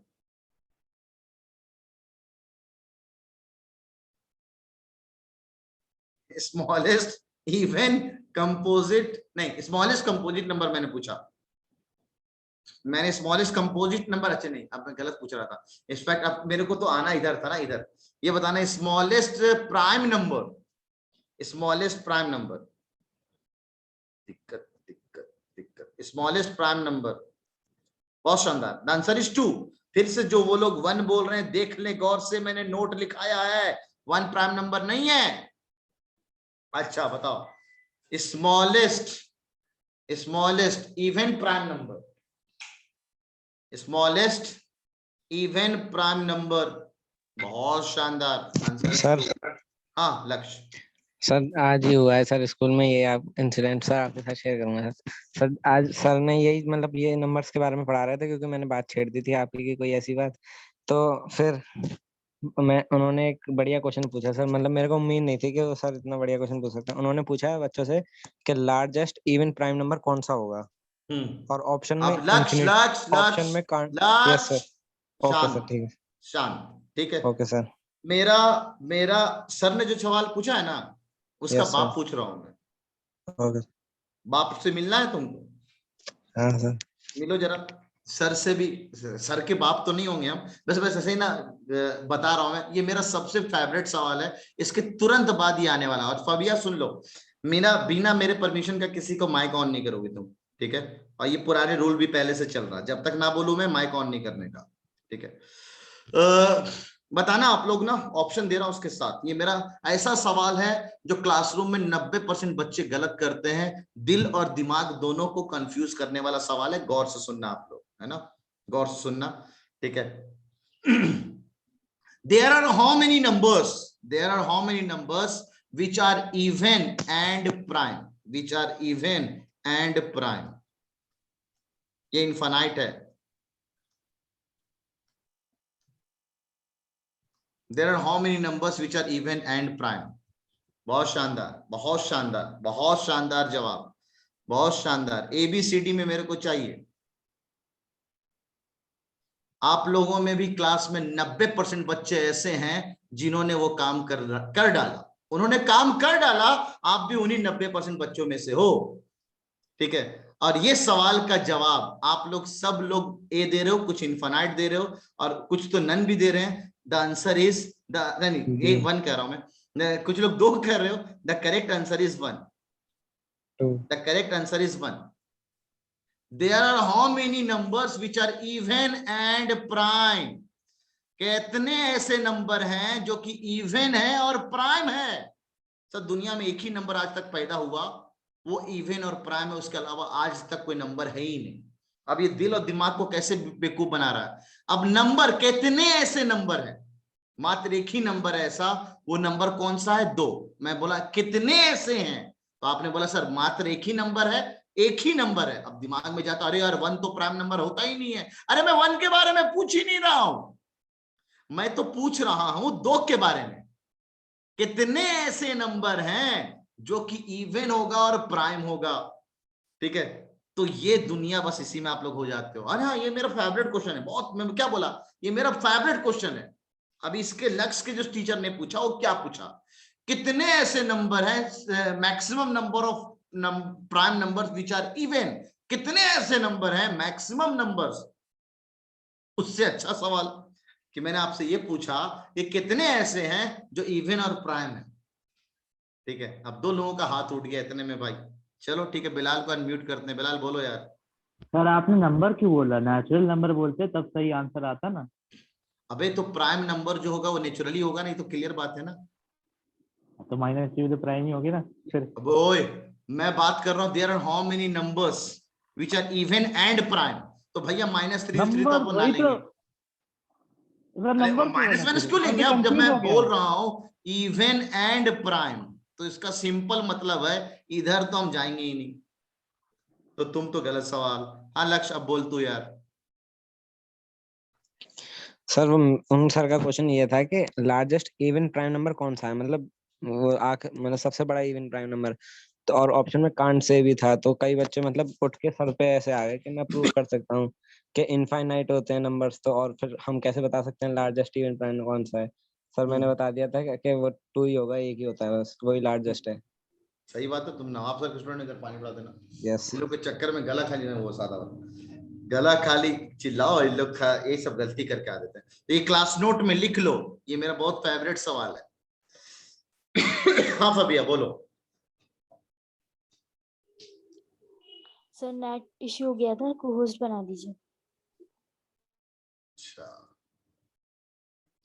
स्मॉलेस्ट इवन कंपोजिट नहीं, स्मॉलेस्ट कंपोजिट नंबर मैंने पूछा, मैंने स्मॉलेस्ट कंपोजिट नंबर, अच्छा नहीं, अब मैं गलत पूछ रहा था। इनफैक्ट अब मेरे को तो आना इधर था ना, इधर ये बताना smallest prime number, smallest prime number, दिक्कत दिक्कत दिक्कत, स्मॉलेस्ट प्राइम नंबर, बहुत शानदार। The answer is 2। फिर से जो वो लोग 1 बोल रहे हैं देख ले गौर से, मैंने नोट लिखाया है, 1 प्राइम नंबर नहीं है। अच्छा बताओ, smallest smallest even prime number, smallest even prime number, बहुत शानदार आंसर सर। हाँ लक्ष्य, सर आज ही हुआ है सर स्कूल में ये, आप इंसिडेंट सर आपके साथ शेयर करूंगा सर। सर आज सर ने यही मतलब ये नंबर्स के बारे में पढ़ा रहे थे, क्योंकि मैंने बात छेड़ दी थी आपकी की कोई ऐसी बात, तो फिर उन्होंने एक बढ़िया क्वेश्चन पूछा सर, मतलब मेरे को उम्मीद नहीं थी कि वो सर इतना बढ़िया क्वेश्चन पूछ सकते हैं। उन्होंने पूछा बच्चों से कि लार्जेस्ट इवन प्राइम नंबर कौन सा होगा, और ऑप्शन में ऑप्शन में यस सर, ओके सर ठीक है, शांत, ठीक है, ओके सर। मेरा सर ने जो सवाल पूछा है ना, उसका Yes, बाप sir. पूछ रहा हूं मैं। ओके बाप से मिलना है तुमको? हाँ सर, मिलो जरा सर से भी, सर के बाप तो नहीं होंगे हम, बस ऐसे ही ना बता रहा हूं मैं, ये मेरा सबसे फेवरेट सवाल है, इसके तुरंत बाद ही आने वाला है। और फबिया सुन लो, बिना मेरे परमिशन का किसी को माइक ऑन नहीं करोगे तुम, ठीक है? और ये पुराने रूल भी पहले से चल रहा है, जब तक ना बोलूं मैं माइक ऑन नहीं करने का, ठीक है? बताना आप लोग ना, ऑप्शन दे रहा हूं उसके साथ। ये मेरा ऐसा सवाल है जो क्लासरूम में 90% बच्चे गलत करते हैं, दिल और दिमाग दोनों को कंफ्यूज करने वाला सवाल है, गौर से सुनना आप लोग, है ना, गौर से सुनना, ठीक है? There are how many numbers which are even and prime, which are even and prime, ये इनफाइनाइट है। There are how many numbers which are even and prime? बहुत शानदार, बहुत शानदार, बहुत शानदार जवाब, बहुत शानदार। ABCD में मेरे को चाहिए, आप लोगों में भी क्लास में 90% बच्चे ऐसे हैं जिन्होंने वो काम कर डाला, उन्होंने काम कर डाला, आप भी उन्हीं 90% बच्चों में से हो, ठीक है? और ये सवाल का जवाब आप लोग सब लोग ए दे रहे हो, कुछ इनफाइनाइट दे रहे हो, और कुछ तो नन भी दे रहे हैं। द आंसर इज नहीं, 1 कह रहा हूं मैं, कुछ लोग 2 कर रहे हो। The correct answer is 1, the correct answer is 1। There are how many numbers which are even and prime? कितने ऐसे नंबर हैं जो कि इवन है और प्राइम है? सर दुनिया में एक ही नंबर आज तक पैदा हुआ, वो इवन और प्राइम है, उसके अलावा आज तक कोई नंबर है ही नहीं। अब ये दिल और दिमाग को कैसे बेवकूफ बना रहा है। अब नंबर, कितने ऐसे नंबर हैं? मात्र एक ही नंबर है ऐसा, वो नंबर कौन सा है? 2। मैं बोला कितने ऐसे हैं, तो आपने बोला सर मात्र एक ही नंबर है, एक ही नंबर है। अब दिमाग में जाता, अरे यार 1 तो प्राइम नंबर होता ही नहीं है। अरे मैं 1 के बारे में पूछ ही नहीं रहा हूं, मैं तो पूछ रहा हूं 2 के बारे में। कितने ऐसे नंबर हैं जो कि इवन होगा और प्राइम होगा, ठीक है? तो ये दुनिया बस इसी में आप लोग हो जाते हो। अरे हाँ, ये मेरा फेवरेट क्वेश्चन है, बहुत, मैं क्या बोला, ये मेरा फेवरेट क्वेश्चन है। अभी इसके लक्ष्य के जो टीचर ने पूछा, वो क्या पूछा? कितने ऐसे नंबर हैं, maximum number of prime numbers which are even, कितने ऐसे नंबर हैं मैक्सिमम नंबर्स? उससे अच्छा सवाल कि मैंने आपसे ये पूछा कि कितने ऐसे हैं जो इवन और प्राइम है, ठीक है? अब 2 लोगों का हाथ उठ गया इतने में भाई। चलो ठीक है, बिलाल को अनम्यूट करते हैं। बिलाल बोलो यार। सर आपने नंबर क्यों बोला? नेचुरल नंबर बोलते तब सही आंसर आता ना। अबे तो प्राइम नंबर जो होगा वो नेचुरली होगा, नहीं तो क्लियर बात है ना। तो -3 तो प्राइम ही होगी ना फिर। अब ओए, मैं बात कर रहा हूँ there are how many numbers which are even and prime, तो भैया -3 तो अपन ना लेंगे। नंबर माइनस माइनस क्यों लेंगे? अब जब मैं बोल रहा हूँ इवन एंड प्राइम, तो इसका सिंपल मतलब है इधर तो हम जाएंगे ही नहीं। तो तुम तो गलत सवाल। हाँ लक्ष्य, अब बोल तू यार। सर उन सर का क्वेश्चन ये था कि लार्जेस्ट इवन प्राइम नंबर कौन सा है, मतलब वो मतलब सबसे बड़ा इवन प्राइम नंबर। तो और ऑप्शन में कांट से भी था, तो कई बच्चे मतलब उठ के सर पे ऐसे आ गए कि मैं प्रूव कर सकता हूँ कि इनफाइनाइट होते हैं नंबर्स, तो और फिर हम कैसे बता सकते हैं लार्जेस्ट इवन प्राइम कौन सा है। सर मैंने बता दिया था कि वो 2 ही होगा, एक ही होता है बस, वही लार्जेस्ट है। सही बात है। तुम नवाब सर स्टूडेंट अगर पानी पिला देना। यस। इन लोग के चक्कर में गला खाली में वो सादा गला खाली चिल्लाओ, इन लोग ये सब गलती करके आ देते हैं। तो ये क्लास नोट में लिख लो, ये मेरा बहुत फेवरेट सवाल है। हाँ फबिया बोलो। सर नेट इश्यू हो गया था, को होस्ट बना दीजिए। अच्छा,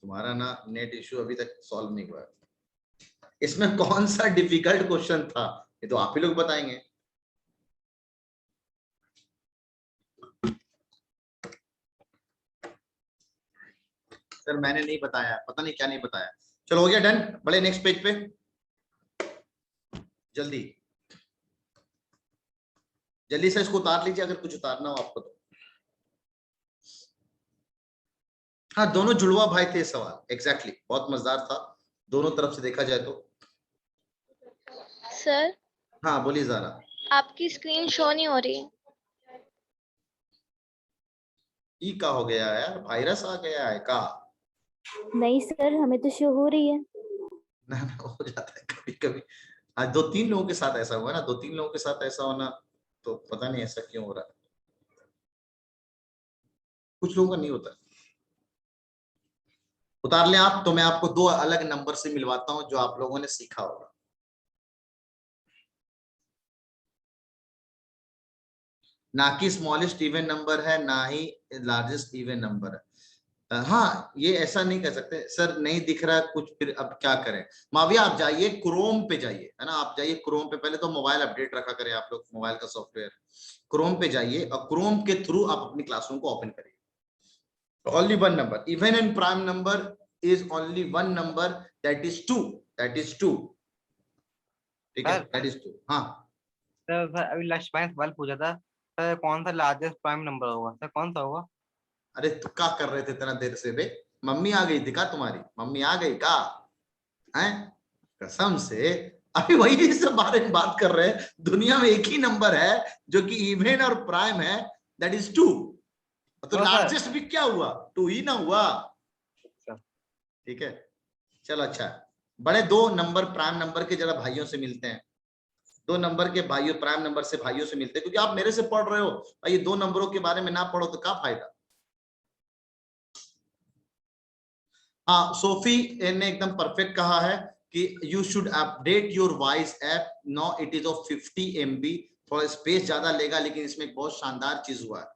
तुम्हारा ना नेट इश्यू अभी तक सॉल्व नहीं हुआ है। इसमें कौन सा डिफिकल्ट क्वेश्चन था, ये तो आप ही लोग बताएंगे। सर मैंने नहीं बताया, पता नहीं क्या नहीं बताया। चलो हो गया डन, बड़े नेक्स्ट पेज पे जल्दी जल्दी से इसको उतार लीजिए अगर कुछ उतारना हो आपको तो। हाँ दोनों जुड़वा भाई थे सवाल, एग्जैक्टली बहुत मजेदार था दोनों तरफ से देखा जाए तो। सर हाँ बोलिए ज़ारा। आपकी स्क्रीन शो नहीं हो रही। ई का हो गया यार, वायरस आ गया है का? नहीं सर, हमें तो शो हो रही है। ना हो जाता है कभी कभी। आज 2-3 लोगों के साथ ऐसा हुआ ना, 2-3 लोगों के साथ ऐसा होना, तो पता नहीं ऐसा क्यों हो रहा है। कुछ लोगों का नहीं होता। उतार लें आप तो मैं आपको 2 अलग नंबर से मिलवाता हूं जो आप लोगों ने सीखा होगा। ना कि स्मॉलेस्ट इवन नंबर है, ना ही लार्जेस्ट इवन नंबर है। हाँ ये ऐसा नहीं कर सकते सर, नहीं दिख रहा है कुछ, फिर अब क्या करें? माविया आप जाइए क्रोम पे जाइए, है ना, आप जाइए क्रोम पे। पहले तो मोबाइल अपडेट रखा करें आप लोग, मोबाइल का सॉफ्टवेयर। क्रोम पे जाइए और क्रोम के थ्रू आप अपनी क्लासरूम को ओपन करिए। only one number, even and prime number is only one number, that is 2, that is 2, ठीक है, that is 2। हाँ सर अभी लक्ष्य भाई सवाल पूछा था सर, कौन सा लार्जेस्ट प्राइम नंबर होगा सर, कौन सा होगा? अरे तो क्या कर रहे थे इतना देर से बे? मम्मी आ गई थी का तुम्हारी? मम्मी आ गई का? हैं कसम से अभी वही सब बारे में बात कर रहे हैं। दुनिया में एक ही नंबर है जो कि इवन और प्राइम है, दैट इज 2। तो लार्जेस्ट भी क्या हुआ? 2 ही ना हुआ, ठीक है। चलो अच्छा, बड़े 2 नंबर प्राइम नंबर के जरा भाइयों से मिलते हैं। 2 नंबर के भाइयों प्राइम नंबर से भाइयों से मिलते हैं, क्योंकि आप मेरे से पढ़ रहे हो भाई, 2 नंबरों के बारे में ना पढ़ो तो क्या फायदा। हाँ सोफी ने एकदम परफेक्ट कहा है कि you should update your voice app, no it is of 50 MB। थोड़ा स्पेस ज्यादा लेगा, लेकिन इसमें एक बहुत शानदार चीज हुआ है।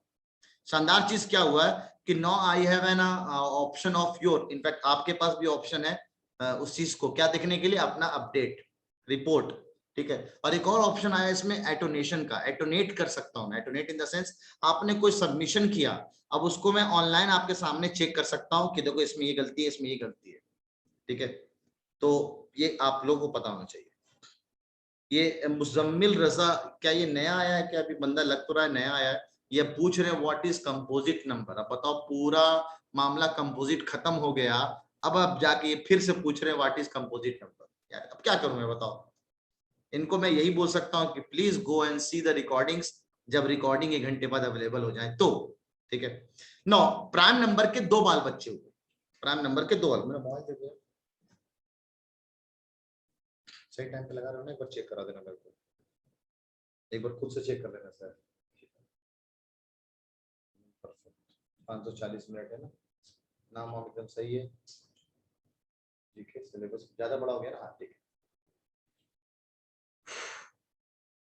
शानदार चीज क्या हुआ है कि no I have an option of your, in fact आपके पास भी ऑप्शन है उस चीज को क्या देखने के लिए, अपना अपडेट रिपोर्ट, ठीक है। और एक और ऑप्शन आया इसमें एटोनेशन का, एटोनेट कर सकता हूं मैं। एटोनेट इन द सेंस आपने कोई सबमिशन किया, अब उसको मैं ऑनलाइन आपके सामने चेक कर सकता हूं कि देखो इसमें ये गलती है, इसमें ये गलती है, ठीक है। तो ये आप लोगों को पता होना चाहिए। ये मुजम्मिल रजा, क्या ये नया आया है क्या? अभी बंदा लग तो रहा है नया आया है। ये पूछ रहे हैं व्हाट इज कंपोजिट नंबर। अब बताओ, पूरा मामला कंपोजिट खत्म हो गया, अब जाके ये फिर से पूछ रहे हैं व्हाट इज कंपोजिट नंबर। यार अब क्या करूं मैं, बताओ। इनको मैं यही बोल सकता हूं कि please go and see the recordings, जब रिकॉर्डिंग 1 घंटे बाद अवेलेबल हो जाए तो, ठीक है। 9 प्राइम नंबर के 2 बाल बच्चे हुए, प्राइम नंबर के 2 बाल। मेरा मोबाइल दे दो, सही टाइम पे लगा रहा हूं ना, एक बार चेक करा देना मेरे को, एक बार खुद से चेक कर लेना सर। 540 मिनट है ना, नाम वाम एकदम सही है, ठीक है। सिलेबस ज्यादा बड़ा हो गया ना, हाँ ठीक है।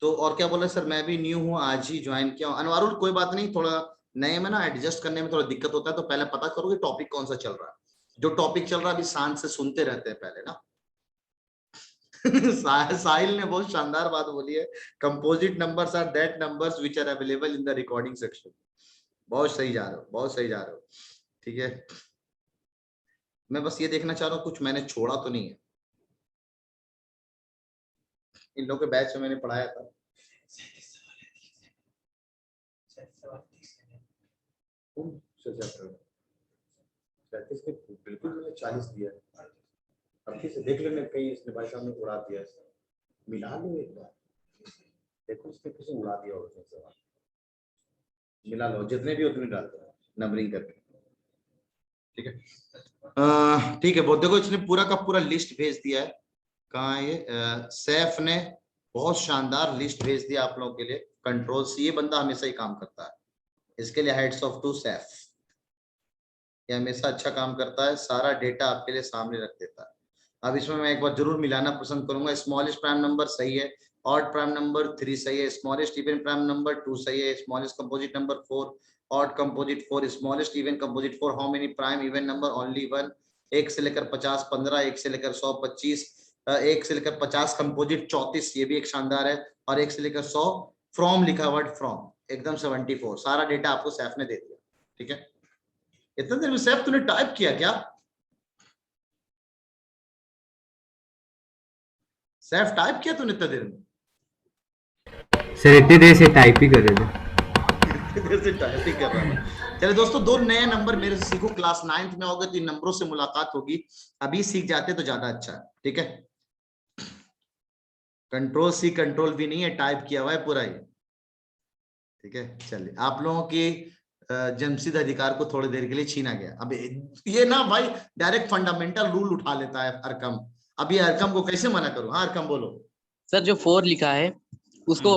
तो और क्या बोला सर, मैं भी न्यू हूँ, आज ही ज्वाइन किया हूँ। अनवारुल कोई बात नहीं, थोड़ा नए में ना एडजस्ट करने में थोड़ा दिक्कत होता है, तो पहले पता करो कि टॉपिक कौन सा चल रहा है। जो टॉपिक चल रहा है अभी शांत से सुनते रहते हैं पहले ना। साहिल ने बहुत शानदार बात बोली है, composite numbers are that numbers which are available in the recording section. बहुत सही जा रहे हो, बहुत सही जा रहे हो, ठीक है। मैं बस ये देखना चाह रहा हूँ कुछ मैंने छोड़ा तो नहीं है। इन लोगों के बैच में मैंने पढ़ाया था। बिल्कुल मैंने 40 दिया है। अब किसी देख लेने कहीं इसने भाई साहब ने उड़ा दिया, मिला लो एक बार, देखो इसने किसी उड़ा दिया होगा सवाल, मिला लो जितने भी उतने डाल दो नंबरिंग करके, ठीक है। ठीक है, बहुत देखो इसने पूरा का पूरा लिस्ट भेज दिया है। कहाँ है ये? सैफ ने बहुत शानदार लिस्ट भेज दिया आप लोगों के लिए। कंट्रोल सी, ये बंदा हमेशा ही काम करता है, इसके लिए हेड्स ऑफ टू सैफ, ये हमेशा अच्छा काम करता है, सारा डेटा आपके लिए सामने रख देता है। अब इसमें मैं एक बार जरूर मिलाना पसंद करूंगा। स्मॉलेस्ट प्राइम नंबर सही है, ऑड प्राइम नंबर 3 सही है, स्मॉलेस्ट इवन प्राइम नंबर 2 सही है, smallest composite number 4, odd composite 4, smallest even composite 4, how many prime even number only 1, 1 से लेकर 50 15, 1 से लेकर 100 25, 1 से लेकर 50 कंपोजिट 34, ये भी एक शानदार है, और 1 से लेकर 100 फ्रॉम लिखा वर्ड फ्रॉम एकदम 74, सारा डेटा आपको सैफ ने दे दिया, ठीक है। इतने देर में सैफ तूने टाइप किया क्या? सैफ टाइप किया तूने इतने देर में? सर इतनी देर से टाइप ही कर रहे थे। इतनी देर से टाइप ही कर रहा है। चलिए दोस्तों, 2 नए नंबर मेरे से सीखो, क्लास 9th में होगे तो इन नंबरों से मुलाकात होगी, अभी सीख जाते तो ज्यादा अच्छा है, ठीक है। कंट्रोल सी कंट्रोल भी नहीं है, टाइप किया हुआ है पूरा ही, ठीक है। चलिए, आप लोगों की जन्मसिद्ध अधिकार को थोड़ी देर के लिए छीना गया। अब ये ना भाई डायरेक्ट फंडामेंटल रूल उठा लेता है अरकम, अब ये अरकम को कैसे मना करूं? हाँ अरकम बोलो। सर जो 4 लिखा है उसको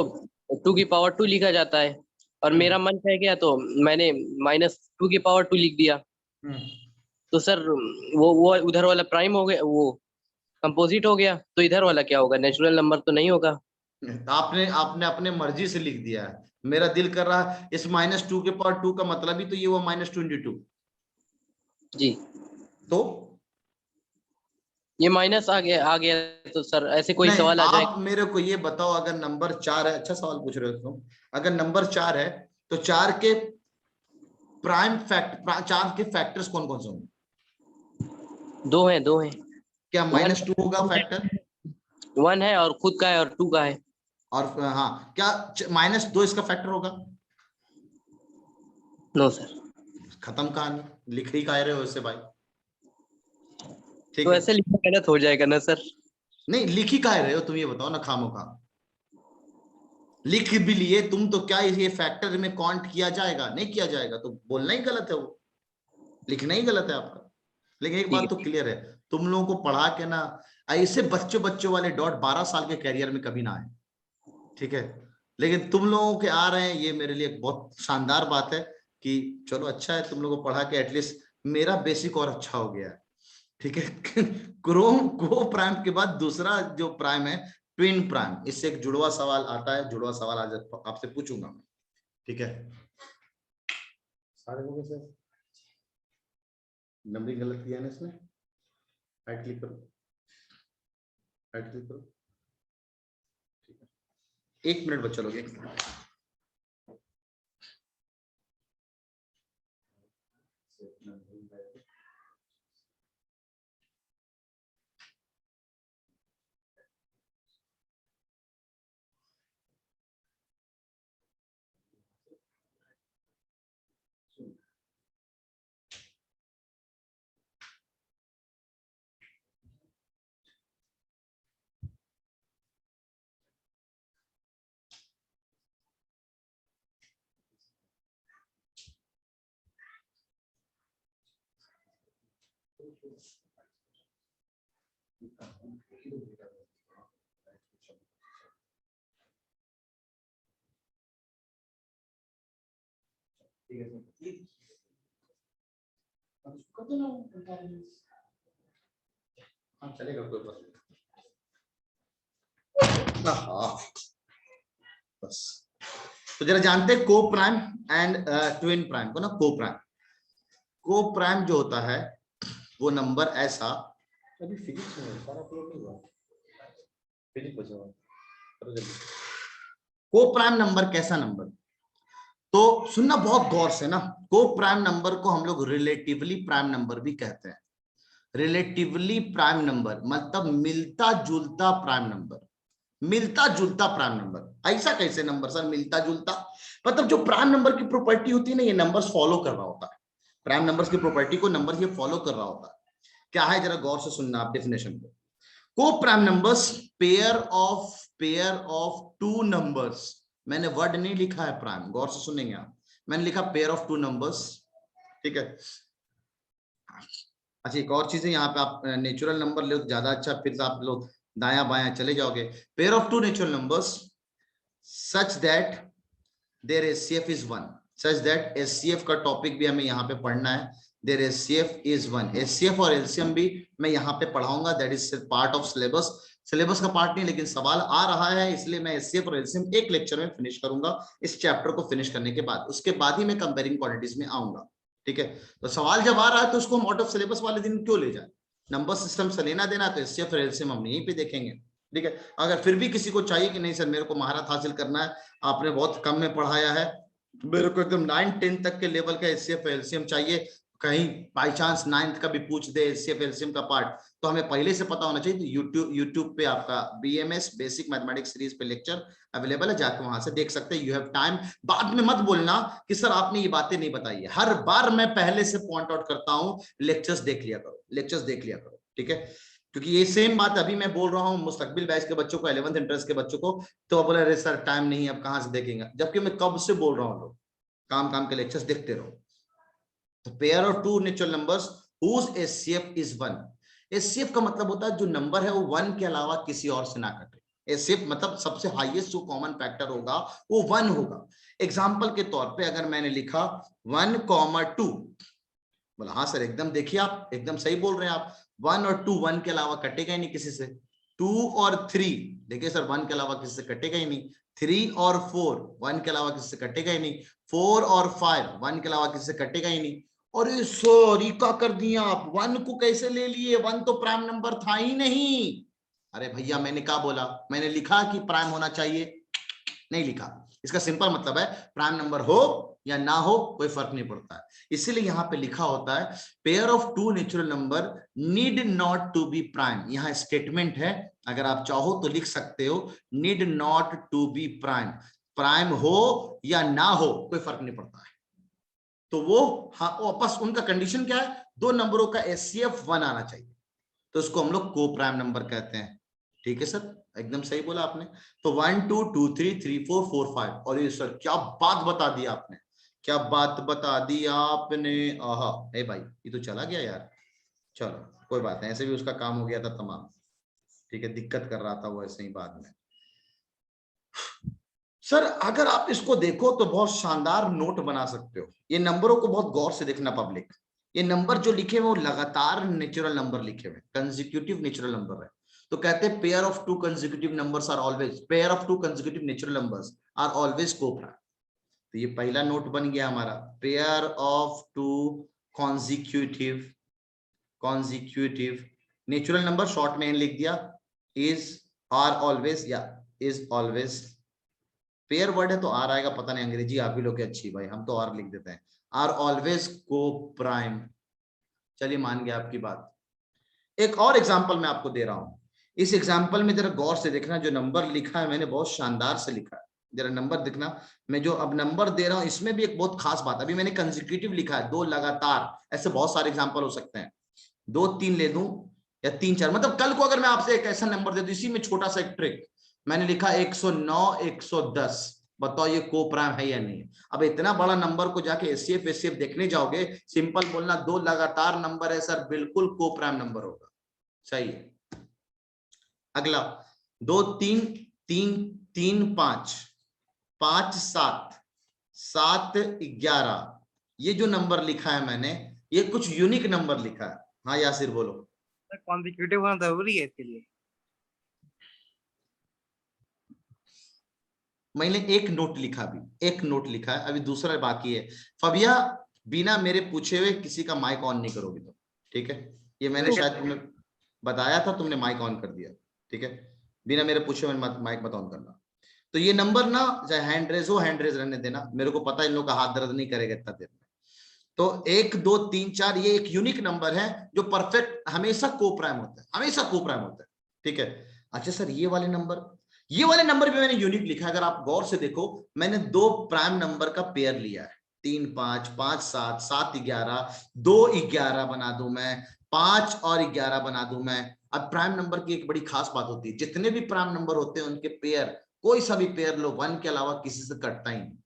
2 की पावर 2 लिखा जाता है, और मेरा मन कह गया तो मैंने -2 की पावर 2 लिख दिया, तो सर वो उधर वाला प्राइम हो गया, वो कंपोजिट हो गया, तो इधर वाला क्या होगा? नेचुरल नंबर तो नहीं होगा। आपने अपने मर्जी से लिख दिया है। मेरा दिल कर रहा है इस -2 के पावर 2 का मतलब ही तो ये हुआ -22 जी, तो ये माइनस आ गया तो सर ऐसे कोई सवाल आ जाए? आप मेरे को ये बताओ, अगर नंबर 4 है, अच्छा सवाल पूछ रहे हो तुम, अगर नंबर 4 है तो 4 के प्राइम फैक्ट 4 के फैक्टर्स कौन कौन से होंगे? 2 हैं। क्या -2 होगा फैक्टर? 1 है और खुद का है और 2 का है। और हाँ, क्या -2 इसका फैक्टर होगा? No sir. खत्म कहानी, लिख ही कह रहे हो इससे भाई, ठीक तो है। ऐसे लिखना गलत हो जाएगा ना सर? नहीं, लिख ही कह रहे हो तुम, ये बताओ ना, खामोखा लिख भी लिए तुम तो क्या ये फैक्टर में काउंट किया जाएगा? नहीं किया जाएगा, तो बोलना ही गलत है, वो लिखना ही गलत है आपका। लेकिन एक बात तो क्लियर है, तुम लोगों को पढ़ा के ना ऐसे बच्चों वाले डॉट 12 साल के कैरियर में कभी ना आए, ठीक है। लेकिन तुम लोगों के आ रहे हैं, ये मेरे लिए बहुत शानदार बात है कि चलो अच्छा है, तुम लोगों को पढ़ा के एटलीस्ट मेरा बेसिक और अच्छा हो गया है, ठीक है। को प्राइम के बाद दूसरा जो प्राइम है ट्विन प्राइम, इससे एक जुड़वा सवाल आता है, जुड़वा सवाल आज आपसे पूछूंगा मैं, ठीक है। सारे लोगों से नंबरिंग गलत किया है ना इसने, राइट क्लिक करो, राइट क्लिक करो, ठीक है। 1 मिनट बच्चा लोग, 1 मिनट। हाँ चलेगा, कोई बात नहीं। बस तो जरा जानते हैं को प्राइम एंड ट्विन प्राइम को ना। को प्राइम जो होता है वो नंबर ऐसा, अभी फिजिक्स में सारा अपलोड नहीं हुआ, फिजिक्स बचा हुआ, को प्राइम नंबर कैसा नंबर? तो सुनना बहुत गौर से ना, को प्राइम नंबर को हम लोग रिलेटिवली प्राइम नंबर भी कहते हैं। रिलेटिवली प्राइम नंबर मतलब मिलता जुलता प्राइम नंबर, मिलता जुलता प्राइम नंबर। ऐसा कैसे नंबर सर मिलता जुलता? मतलब जो प्राइम नंबर की प्रॉपर्टी होती है ना, ये नंबर्स फॉलो कर रहा होता है, प्राइम नंबर्स की प्रॉपर्टी को नंबर ये फॉलो कर रहा होता है। क्या है जरा गौर से सुनना आप डेफिनेशन को। को prime numbers pair of two numbers, मैंने वर्ड नहीं लिखा है प्राइम, गौर से सुनेंगे आप, मैंने लिखा पेयर ऑफ टू नंबर्स, ठीक है। अच्छा एक और चीज है, यहाँ पे आप नेचुरल नंबर ले तो ज्यादा अच्छा, फिर आप लोग दाया बाया चले जाओगे। Pair of two natural numbers such that their HCF is 1, such that HCF का टॉपिक भी हमें यहाँ पे पढ़ना है। देयर एचसीएफ इज 1, एचसीएफ और एलसीएम भी मैं यहाँ पे पढ़ाऊंगा, that is part of syllabus. Syllabus का पार्ट नहीं लेकिन सवाल आ रहा है, इसलिए मैं एचसीएफ और एलसीएम एक लेक्चर में फिनिश करूंगा, इस चैप्टर को फिनिश करने के बाद, उसके बाद ही मैं कंपेयरिंग क्वांटिटीज में आऊंगा, ठीक है। तो सवाल जब आ रहा है तो उसको हम आउट ऑफ सिलेबस वाले दिन क्यों ले जाए, नंबर सिस्टम से लेना देना तो एचसीएफ और एलसीएम हम यहीं पे देखेंगे, ठीक है। अगर फिर भी किसी को चाहिए कि नहीं सर मेरे को महारत हासिल करना है, आपने बहुत कम में पढ़ाया है, मेरे को एकदम 9-10 तक के लेवल का एचसीएफ एलसीएम चाहिए, कहीं बाई चांस 9th का भी पूछ दे एचसीएफ एलसीएम का पार्ट, तो हमें पहले से पता होना चाहिए। तो यूट्यूब पे आपका बीएमएस बेसिक मैथमेटिक्स सीरीज पे लेक्चर अवेलेबल है, जाके वहां से देख सकते हैं, यू हैव टाइम। बाद में मत बोलना कि सर आपने ये बातें नहीं बताई है, हर बार मैं पहले से पॉइंट आउट करता हूं, लेक्चर्स देख लिया करो, लेक्चर्स देख लिया करो, ठीक है। क्योंकि ये सेम बात अभी मैं बोल रहा हूँ मुस्तकबिल बैच के बच्चों को, 11th इंटरेस्ट के बच्चों को, तो बोला अरे सर टाइम नहीं है अब कहां से देखेंगे, जबकि मैं कब से बोल रहा हूँ लोग काम के लेक्चर्स देखते रहो। तो pair of two natural numbers whose HCF is 1, HCF का मतलब होता है जो नंबर है वो 1 के अलावा किसी और से ना कटे। एचसीएफ मतलब सबसे हाईएस्ट जो कॉमन फैक्टर होगा वो 1 होगा। एग्जांपल के तौर पे अगर मैंने लिखा 1,2, बोला हाँ सर एकदम, देखिए आप एकदम सही बोल रहे हैं आप, 1 और 2 1 के अलावा कटेगा ही नहीं किसी से। 2 और 3 देखिए सर 1 के अलावा किसी से कटेगा ही नहीं। 3 और 4 1 के अलावा किसी से कटेगा ही नहीं। 4 और 5 1 के अलावा किसी से कटेगा ही नहीं। और सॉरी क्या कर दिया आप, 1 को कैसे ले लिए, 1 तो प्राइम नंबर था ही नहीं। अरे भैया मैंने क्या बोला, मैंने लिखा कि प्राइम होना चाहिए, नहीं लिखा। इसका सिंपल मतलब है प्राइम नंबर हो या ना हो कोई फर्क नहीं पड़ता है, इसीलिए यहाँ पे लिखा होता है pair of two natural number need not to be prime. यहाँ स्टेटमेंट है, अगर आप चाहो तो लिख सकते हो need not to be prime, prime हो या ना हो कोई फर्क नहीं पड़ता है। तो वो हाँ बस उनका कंडीशन क्या है, दो नंबरों का एचसीएफ 1 आना चाहिए, तो उसको हम लोग को प्राइम नंबर कहते हैं, ठीक है सर एकदम सही बोला आपने। तो 1 2 2 3 3 4 4 5, और ये सर क्या बात बता दी आपने, क्या बात बता दी आपने, आहा ए भाई ये तो चला गया यार, चलो कोई बात नहीं, ऐसे भी उसका काम हो गया था तमाम, ठीक है, दिक्कत कर रहा था वो ऐसे ही बाद में। सर अगर आप इसको देखो तो बहुत शानदार नोट बना सकते हो, ये नंबरों को बहुत गौर से देखना पब्लिक, ये नंबर जो लिखे हुए वो लगातार नेचुरल नंबर लिखे हुए, कंसेक्यूटिव नेचुरल नंबर है। तो कहते हैं pair of two consecutive numbers are always, pair of two consecutive natural numbers are always coprime. तो ये पहला नोट बन गया हमारा, pair of two consecutive natural number, short में लिख दिया, इज आर ऑलवेज या इज ऑलवेज, पेयर वर्ड है तो आर आएगा, पता नहीं अंग्रेजी आप ही लोग की अच्छी भाई, हम तो आर लिख देते हैं, आर ऑलवेज को-प्राइम। चलिए मान गया आपकी बात। एक और एग्जांपल मैं आपको दे रहा हूं, इस एग्जांपल में जरा गौर से देखना, जो नंबर लिखा है मैंने बहुत शानदार से लिखा है, जरा नंबर देखना, मैं जो अब नंबर दे रहा हूं इसमें भी एक बहुत खास बात, अभी मैंने कंसेक्यूटिव लिखा है, 2 लगातार, ऐसे बहुत सारे एग्जांपल हो सकते हैं, 2 3 ले दूं या 3 4, मतलब कल को अगर मैं आपसे एक ऐसा नंबर दे दूं, इसी में छोटा सा एक ट्रिक, मैंने लिखा 109 110, बताओ ये को प्राइम है या नहीं। अब इतना बड़ा नंबर को जाके एचसीएफ देखने जाओगे, सिंपल बोलना 2 लगातार नंबर है सर, बिल्कुल को प्राइम नंबर होगा, सही है। अगला 2 3 3 3 5 5 7 7 11, ये जो नंबर लिखा है मैंने, ये कुछ यूनिक नंबर लिखा है। हाँ यासिर बोलो। कॉन्जिक्यूटिव होना जरूरी है इसके लिए? मैंने एक नोट लिखा, भी एक नोट लिखा है, अभी दूसरा बाकी है। फबिया बिना मेरे पूछे हुए किसी का माइक ऑन नहीं करोगे तो, ठीक है, ये मैंने शायद तुम्हें बताया था, तुमने माइक ऑन कर दिया, ठीक है, बिना मेरे पूछे हुए माइक मत ऑन करना। तो ये नंबर ना चाहे हैंड रेज हो, हैंड रेज रहने देना, मेरे को पता है इन लोगों का हाथ दर्द नहीं करेगा इतना देर में। तो 1 2 3 4 ये एक यूनिक नंबर है जो परफेक्ट हमेशा को प्राइम होता है, हमेशा को प्राइम होता है। ठीक है, अच्छा सर ये वाले नंबर भी मैंने यूनिक लिखा है। अगर आप गौर से देखो, मैंने 2 प्राइम नंबर का पेयर लिया है, 3 5 5 7 7 11, 2 11 बना दूं मैं, 5 और 11 बना दूं मैं। अब प्राइम नंबर की एक बड़ी खास बात होती है, जितने भी प्राइम नंबर होते हैं उनके पेयर, कोई सा भी पेयर लो, 1 के अलावा किसी से कटता ही नहीं।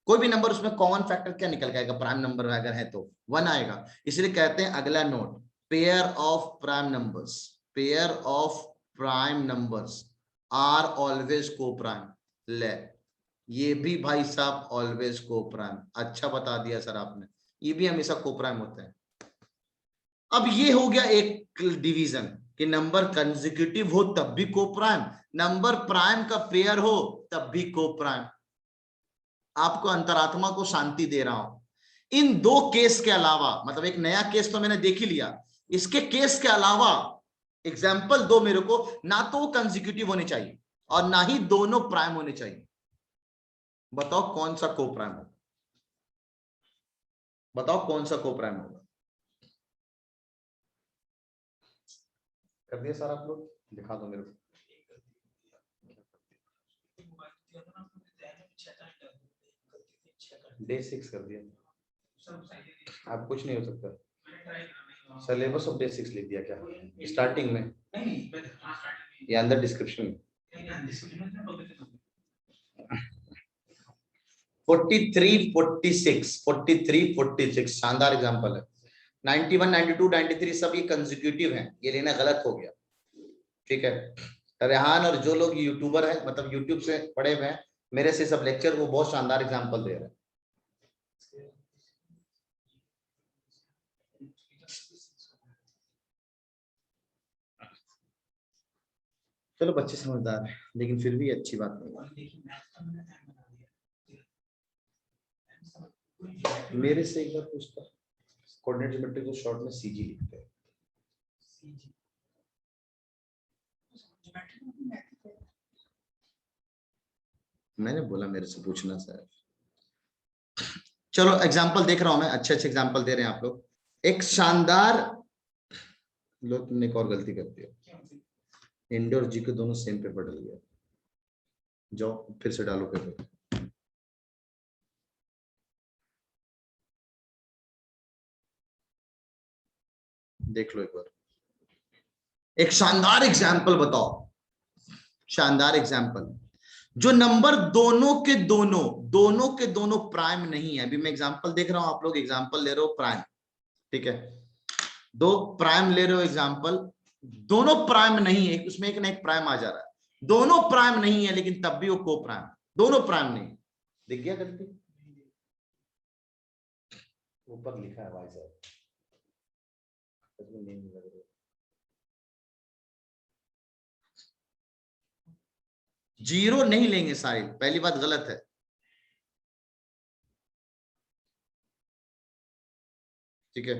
कोई भी नंबर, उसमें कॉमन फैक्टर क्या निकल जाएगा, प्राइम नंबर अगर है तो 1 आएगा। इसलिए कहते हैं अगला note, pair of prime numbers, pair of prime numbers are always coprime. ले, ये भी भाई साहब ऑलवेज को प्राइम। अच्छा बता दिया सर आपने, ये भी हमेशा को प्राइम होते हैं। अब ये हो गया एक डिवीजन कि नंबर कंसेक्यूटिव हो तब भी को प्राइम, नंबर प्राइम का पेयर हो तब भी को प्राइम। आपको अंतरात्मा को शांति दे रहा हूं, इन 2 केस के अलावा, मतलब एक नया केस तो मैंने देख ही लिया, इसके केस के अलावा एग्जाम्पल दो मेरे को, ना तो कंसेक्यूटिव होने चाहिए और ना ही दोनों प्राइम होने चाहिए। बताओ कौन सा को प्राइम होगा, बताओ कौन सा को प्राइम होगा। कर दिया सर आप लोग, दिखा दो मेरे को। डे 6 कर दिया, अब कुछ नहीं हो सकता। सिलेबस ऑफ डे 6 लिख दिया क्या स्टार्टिंग में या अंदर डिस्क्रिप्शन में? 43 46 शानदार एग्जांपल है। 91 92 93 सब ये कंसेक्यूटिव हैं, ये लेना गलत हो गया। ठीक है, रेहान और जो लोग यूट्यूबर है, मतलब यूट्यूब से पढ़े हुए हैं, मेरे से सब लेक्चर, वो बहुत शानदार एग्जांपल दे रहे हैं। चलो बच्चे समझदार है, लेकिन फिर भी अच्छी बात नहीं। मेरे से एक बार पूछता, कोऑर्डिनेट ज्योमेट्री को शॉर्ट में सीजी लिखते हैं। मैंने बोला मेरे से पूछना सर। चलो एग्जांपल देख रहा हूं मैं, अच्छे अच्छे एग्जांपल दे रहे हैं आप लोग। एक शानदार, लोग तुमने एक और गलती कर दी, इंडो और जी के दोनों सेम पेपर डल गया। जाओ फिर से डालो पेपर, देख लो एक बार। एक शानदार एग्जाम्पल बताओ, शानदार एग्जाम्पल, जो नंबर दोनों के दोनों प्राइम नहीं है। अभी मैं एग्जाम्पल देख रहा हूं, आप लोग एग्जाम्पल ले रहे हो प्राइम, ठीक है, 2 प्राइम ले रहे हो एग्जाम्पल, दोनों प्राइम नहीं है, उसमें एक ना एक प्राइम आ जा रहा है, दोनों प्राइम नहीं है लेकिन तब भी वो को प्राइम, दोनों प्राइम नहीं। दिख गया गलती, ऊपर लिखा है भाई साहब, नहीं लग रहा। जीरो नहीं लेंगे साहिल, पहली बात गलत है। ठीक है,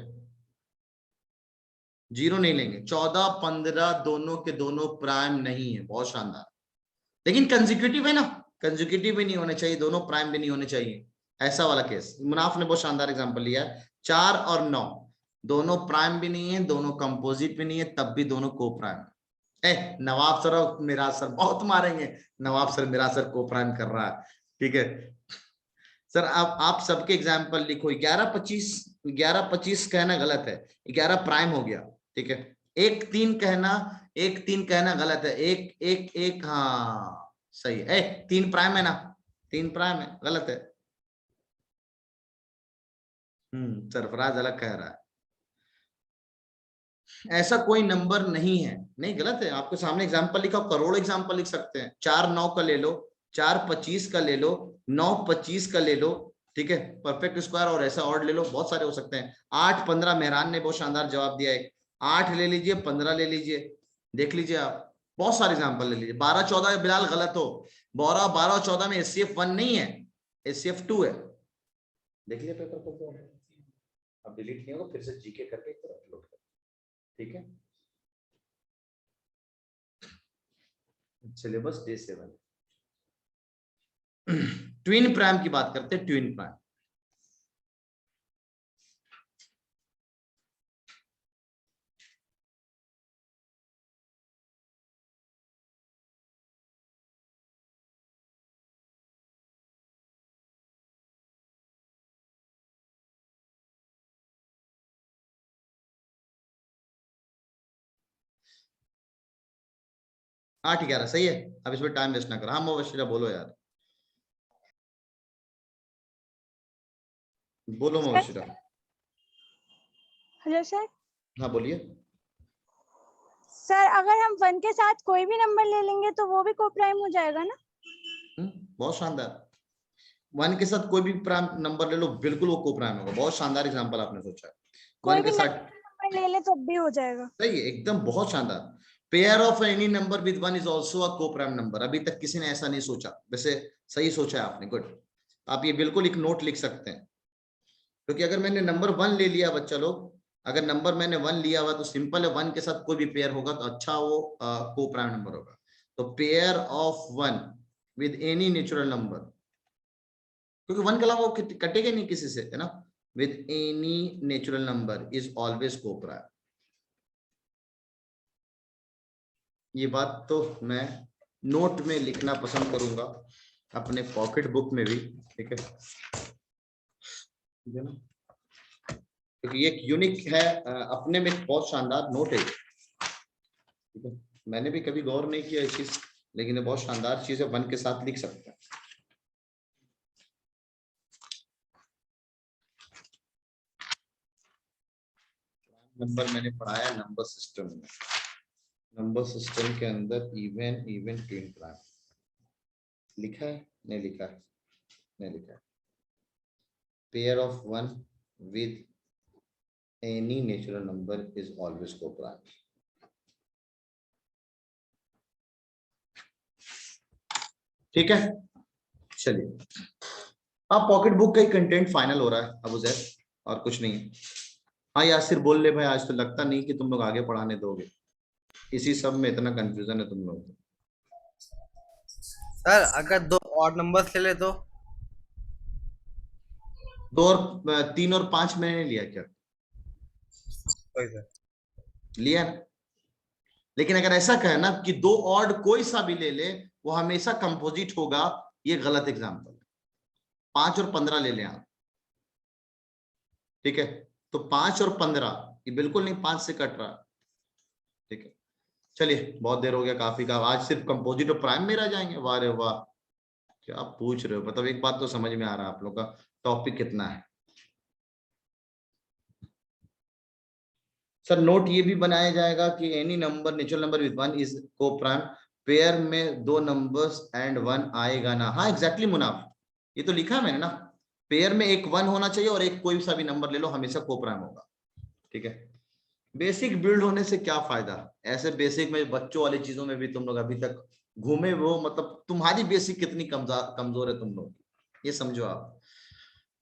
जीरो नहीं लेंगे। 14 15 दोनों के दोनों प्राइम नहीं है, बहुत शानदार, लेकिन कंसेक्यूटिव है ना, कंसेक्यूटिव भी नहीं होने चाहिए, दोनों प्राइम भी नहीं होने चाहिए, ऐसा वाला केस। मुनाफ ने बहुत शानदार एग्जांपल लिया है। 4 और 9 दोनों प्राइम भी नहीं है, दोनों कंपोजिट भी नहीं है, तब भी दोनों को प्राइम। नवाब सर और मिराज सर बहुत मारेंगे, नवाब सर मिराज सर को प्राइम कर रहा है। ठीक है सर, आप सबके एग्जाम्पल लिखो। 11 25 कहना गलत है, 11 प्राइम हो गया। ठीक है, 1 3 कहना गलत है, 1 1 1 हाँ सही है। 3 प्राइम है ना, 3 प्राइम है, गलत है। सरफराज अलग कह रहा है, ऐसा कोई नंबर नहीं है, नहीं गलत है। आपके सामने एग्जांपल लिखा, करोड़ एग्जांपल लिख सकते हैं। 4 9 का ले लो, 4 25 का ले लो, 9 25 का ले लो, ठीक है, परफेक्ट स्क्वायर और ऐसा और ले लो, बहुत सारे हो सकते हैं। 8 15 मेहरान ने बहुत शानदार जवाब दिया है, 8 ले लीजिए, 15 ले लीजिए, देख लीजिए आप, बहुत सारे एग्जाम्पल ले लीजिए। 12 14 बिलाल गलत हो, 12 और 14 में SCF 1 नहीं है, SCF 2 है, देख लिया पेपर को। अब डिलीट नहीं होगा, फिर से जीके करके एक तरह अपलोड कर, ठीक है। Syllabus day 7। ट्विन प्राइम की बात करते हैं, ट्विन प्राइम। 8-11 सही है। अब इसमें टाइम वेस्ट ना करो। हाँ मुबशिरा बोलो यार, बोलो मुबशिरा। Hello sir. हाँ बोलिए। सर अगर हम 1 के साथ कोई भी नंबर ले लेंगे तो वो भी को प्राइम हो जाएगा ना? बहुत शानदार। 1 के साथ कोई भी प्राइम नंबर ले लो, बिल्कुल वो को प्राइम होगा। बहुत शानदार एग्जांपल आपने सोचा है। कोई 1 के भी साथ नंबर ले ले तो भी हो जाएगा। सही है, एकदम बहुत शानदार। Pair of any number with 1 is also a को प्राइम नंबर। अभी तक किसी ने ऐसा नहीं सोचा, वैसे सही सोचा है आपने, गुड। आप ये बिल्कुल एक नोट लिख सकते हैं, क्योंकि अगर मैंने नंबर 1 ले लिया बच्चा लोग, अगर नंबर मैंने 1 लिया हुआ तो सिंपल है, 1 के साथ कोई भी पेयर होगा तो अच्छा वो को प्राइम नंबर होगा। तो pair of 1 with any natural number, क्योंकि 1 के अलावा वो कटेगा नहीं किसी से, है ना। With any natural number is always को प्राइम। ये बात तो मैं नोट में लिखना पसंद करूंगा, अपने पॉकेट बुक में भी, ठीक है ना, क्योंकि ये यूनिक है अपने में, बहुत शानदार नोट है, ठीक है। मैंने भी कभी गौर नहीं किया इस चीज, लेकिन ये बहुत शानदार चीज है, 1 के साथ लिख सकते हैं। नंबर मैंने पढ़ाया नंबर सिस्टम में, नंबर सिस्टम के अंदर इवन, इवन, ट्विन प्राइम लिखा है, नहीं लिखा है, नहीं लिखा है। Pair of 1 with any natural number is always को प्राइम। ठीक है, चलिए अब पॉकेट बुक का ही कंटेंट फाइनल हो रहा है अब उजैर, और कुछ नहीं है। हाँ यासिर बोल ले भाई, आज तो लगता नहीं कि तुम लोग आगे पढ़ाने दोगे, इसी सब में इतना कंफ्यूजन है तुम लोग। सर अगर 2 ऑड नंबर्स ले ले तो 2 और 3 और 5 मैंने लिया क्या? लिया, लेकिन अगर ऐसा कहे ना कि 2 ऑड कोई सा भी ले ले वो हमेशा कंपोजिट होगा, ये गलत एग्जांपल है। 5 और 15 ले लें आप, ठीक है, तो 5 और 15 ये बिल्कुल नहीं 5 से कट रहा, ठीक है। चलिए बहुत देर हो गया काफी का, आज सिर्फ कंपोजिट और प्राइम में रह जाएंगे। वाह रे वाह, क्या आप पूछ रहे हो, मतलब एक बात तो समझ में आ रहा है आप लोग का टॉपिक कितना है। सर नोट ये भी बनाया जाएगा कि any number natural number with 1 is को प्राइम, पेयर में 2 नंबर्स एंड 1 आएगा ना। हाँ एग्जैक्टली मुनाफ, ये तो लिखा है मैंने ना, पेयर में एक 1 होना चाहिए और एक कोई सा भी नंबर ले लो हमेशा को प्राइम होगा, ठीक है। बेसिक बिल्ड होने से क्या फायदा, ऐसे बेसिक में बच्चों वाली चीजों में भी तुम लोग अभी तक घूमे वो, मतलब तुम्हारी बेसिक कितनी कमजोर है तुम लोग, ये समझो आप।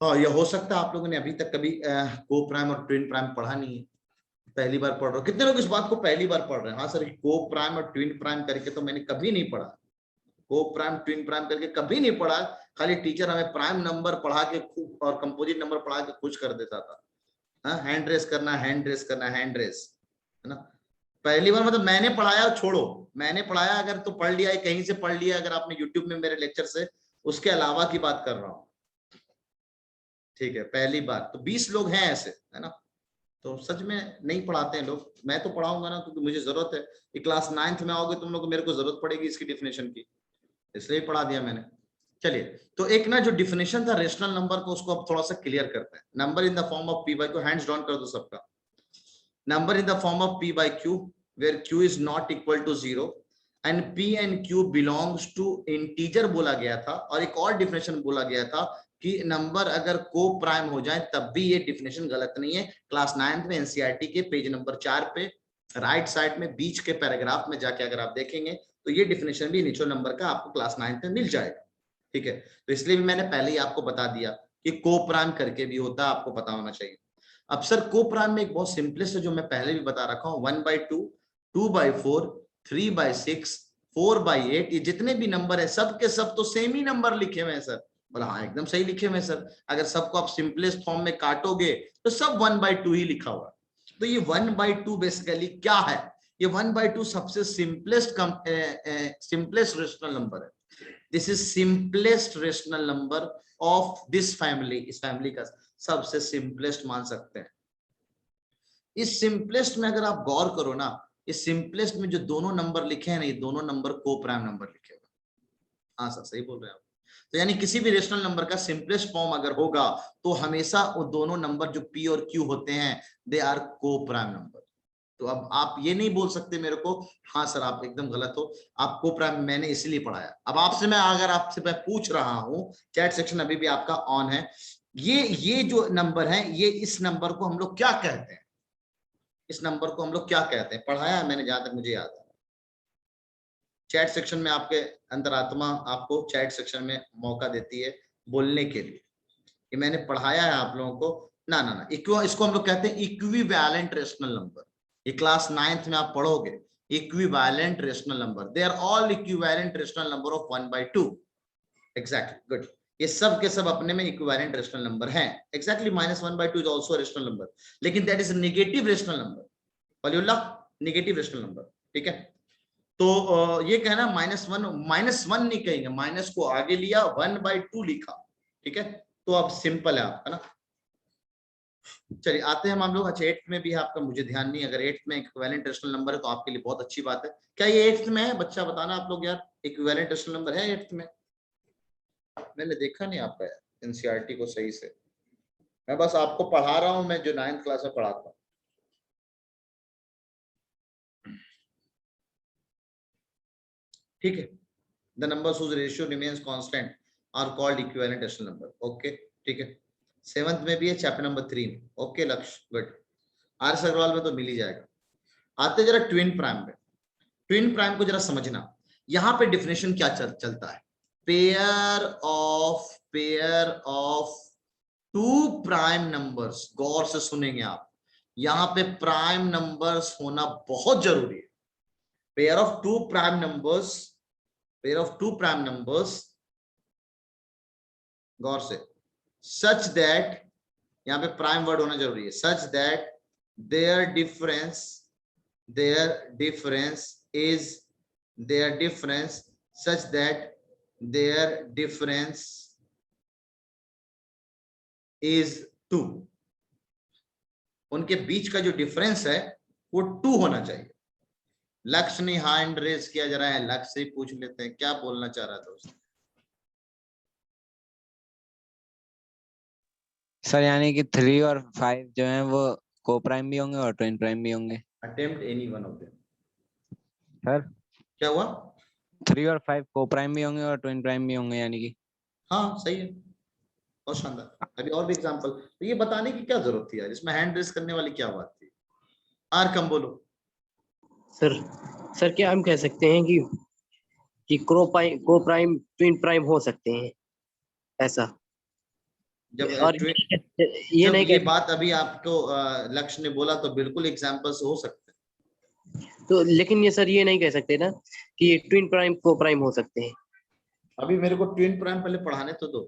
हाँ ये हो सकता है आप लोगों ने अभी तक कभी को प्राइम और ट्विन प्राइम पढ़ा नहीं है, पहली बार पढ़ रहे हो। कितने लोग इस बात को पहली बार पढ़ रहे हैं? हाँ सर को प्राइम और ट्विन प्राइम करके तो मैंने कभी नहीं पढ़ा, को प्राइम ट्विन प्राइम करके कभी नहीं पढ़ा, खाली टीचर हमें प्राइम नंबर पढ़ा के और कंपोजिट नंबर पढ़ा के खुश कर देता था। हैंड रेस करना, हैंड रेस करना, हैंड रेस, है ना। पहली बार मतलब मैंने पढ़ाया, छोड़ो मैंने पढ़ाया, अगर तो पढ़ लिया है कहीं से पढ़ लिया, अगर आपने यूट्यूब में मेरे लेक्चर से, उसके अलावा की बात कर रहा हूँ, ठीक है। पहली बार तो 20 लोग हैं ऐसे, है ना, तो सच में नहीं पढ़ाते हैं लोग। मैं तो पढ़ाऊंगा ना, क्योंकि मुझे जरूरत है कि क्लास 9th में आओगे तुम लोग को, मेरे को जरूरत पड़ेगी इसकी डिफिनेशन की, इसलिए पढ़ा दिया मैंने। चलिए तो एक ना जो डिफिनेशन था रेशनल नंबर का, उसको अब थोड़ा सा क्लियर करते हैं। Number in the form of p by q, hands down कर दो सबका। Number in the form of p by q where q is not equal to 0 and p and q belongs to integer बोला गया था, और एक और definition बोला गया था कि नंबर अगर को प्राइम हो जाए तब भी, ये डिफिनेशन गलत नहीं है। क्लास 9th में एनसीईआरटी के पेज नंबर 4 पे राइट साइड में बीच के पैराग्राफ में जाके अगर आप देखेंगे तो ये डिफिनेशन भी नेचुरल नंबर का आपको क्लास 9th में मिल जाएगा, ठीक है। तो इसलिए भी मैंने पहले ही आपको बता दिया कि को प्राइम करके भी होता है, आपको पता होना चाहिए। अब सर को प्राइम में एक बहुत सिंपलेस्ट है जो मैं पहले भी बता रखा हूँ, 1/2, 2/4, 3/6, 4/8, ये जितने भी नंबर है सब के सब तो सेम ही नंबर लिखे हुए हैं सर। बोला हाँ एकदम सही लिखे हुए हैं सर, अगर सबको आप सिंपलेस्ट फॉर्म में काटोगे तो सब 1/2 ही लिखा हुआ। तो ये 1/2 बेसिकली क्या है? ये 1/2 सबसे सिंपलेस्ट रेशनल नंबर है। This is simplest rational number of this family, इस फैमिली का सबसे सिंपलेस्ट मान सकते हैं। इस सिंपलेस्ट में अगर आप गौर करो ना, इस सिंपलेस्ट में जो दोनों नंबर लिखे हैं ना, ये दोनों नंबर को प्राइम नंबर लिखे हुए। हाँ सर सही बोल रहे हैं आप। तो यानी किसी भी रेशनल नंबर का सिंपलेस्ट फॉर्म अगर होगा तो हमेशा वो दोनों नंबर जो पी और क्यू होते हैं दे आर को प्राइम नंबर। तो अब आप ये नहीं बोल सकते मेरे को हाँ सर आप एकदम गलत हो, आपको प्राइम मैंने इसलिए पढ़ाया। अब आपसे मैं अगर आपसे मैं पूछ रहा हूँ, चैट सेक्शन अभी भी आपका ऑन है, ये जो नंबर है ये इस नंबर को हम लोग क्या कहते हैं, इस नंबर को हम लोग क्या कहते हैं, पढ़ाया है मैंने जहां तक मुझे याद है। चैट सेक्शन में आपके अंतरात्मा आपको चैट सेक्शन में मौका देती है बोलने के लिए, ये मैंने पढ़ाया है आप लोगों को। ना ना ना इसको हम लोग कहते हैं इक्विवेलेंट रेशनल नंबर। ये क्लास 9th में आप पढ़ोगे equivalent rational number, they are all equivalent rational number of 1/2। Exactly good, ये सब के सब अपने में इक्विवेलेंट रेशनल नंबर हैं। Exactly -1/2 is also rational number, लेकिन that is negative rational number. वलीउल्लाह नेगेटिव रेशनल नंबर, ठीक है। तो ये कहना -1 नहीं कहेंगे, माइनस को आगे लिया 1/2 लिखा, ठीक है। तो अब सिंपल है आपका ना। चलिए आते हैं हम लोग। अच्छा 8th में भी है आपका, मुझे ध्यान नहीं, अगर 8th में इक्विवेलेंट रेशनल नंबर है तो आपके लिए बहुत अच्छी बात है। क्या ये 8th में है बच्चा, बताना आप लोग यार, इक्विवेलेंट रेशनल नंबर है 8th में? मैंने देखा नहीं आपका एनसीईआरटी को सही से, मैं बस आपको पढ़ा रहा हूं, मैं जो 9th क्लास में पढ़ाता हूँ। ठीक है, the numbers whose ratio remains constant are called equivalent rational number। Okay ठीक है, 7th में भी है, चैप्टर नंबर 3 में। ओके लक्ष्य गुड, आर अग्रवाल में तो मिल ही जाएगा। आते जरा ट्विन प्राइम में। ट्विन प्राइम को जरा समझना, यहाँ पे डिफिनेशन क्या चलता है, pair of two prime numbers. गौर से सुनेंगे आप, यहाँ पे प्राइम नंबर्स होना बहुत जरूरी है। Pair of two prime numbers, गौर से, सच दैट, यहाँ पे प्राइम वर्ड होना जरूरी है, such that their difference such that their difference is 2। उनके बीच का जो डिफरेंस है वो 2 होना चाहिए। लक्ष्य ने हैंड रेज किया जा रहा है, लक्ष्य से पूछ लेते हैं क्या बोलना चाह रहा था उसने। सर यानी कि 3 और 5 जो हैं वो को प्राइम भी होंगे और ट्विन प्राइम भी होंगे। Attempt any one of them. Sir क्या हुआ? 3 और 5 को प्राइम भी होंगे और ट्विन प्राइम भी होंगे यानी कि। हाँ सही है, बहुत शानदार। अभी और भी एग्जांपल, तो ये बताने की क्या जरूरत थी यार, इसमें हैंड रेस करने वाली क्या बात थी? आर कम बोलो। सर क्या हम कह सकते हैं कि को प्राइम ट्विन प्राइम हो सकते हैं ऐसा? जब और ये नहीं, ये बात अभी आपको लक्ष्य ने बोला तो बिल्कुल एग्जांपल्स हो सकते हैं। तो लेकिन ये सर ये नहीं कह सकते ना कि ट्विन प्राइम को प्राइम हो सकते हैं। अभी मेरे को ट्विन प्राइम पहले पढ़ाने तो दो।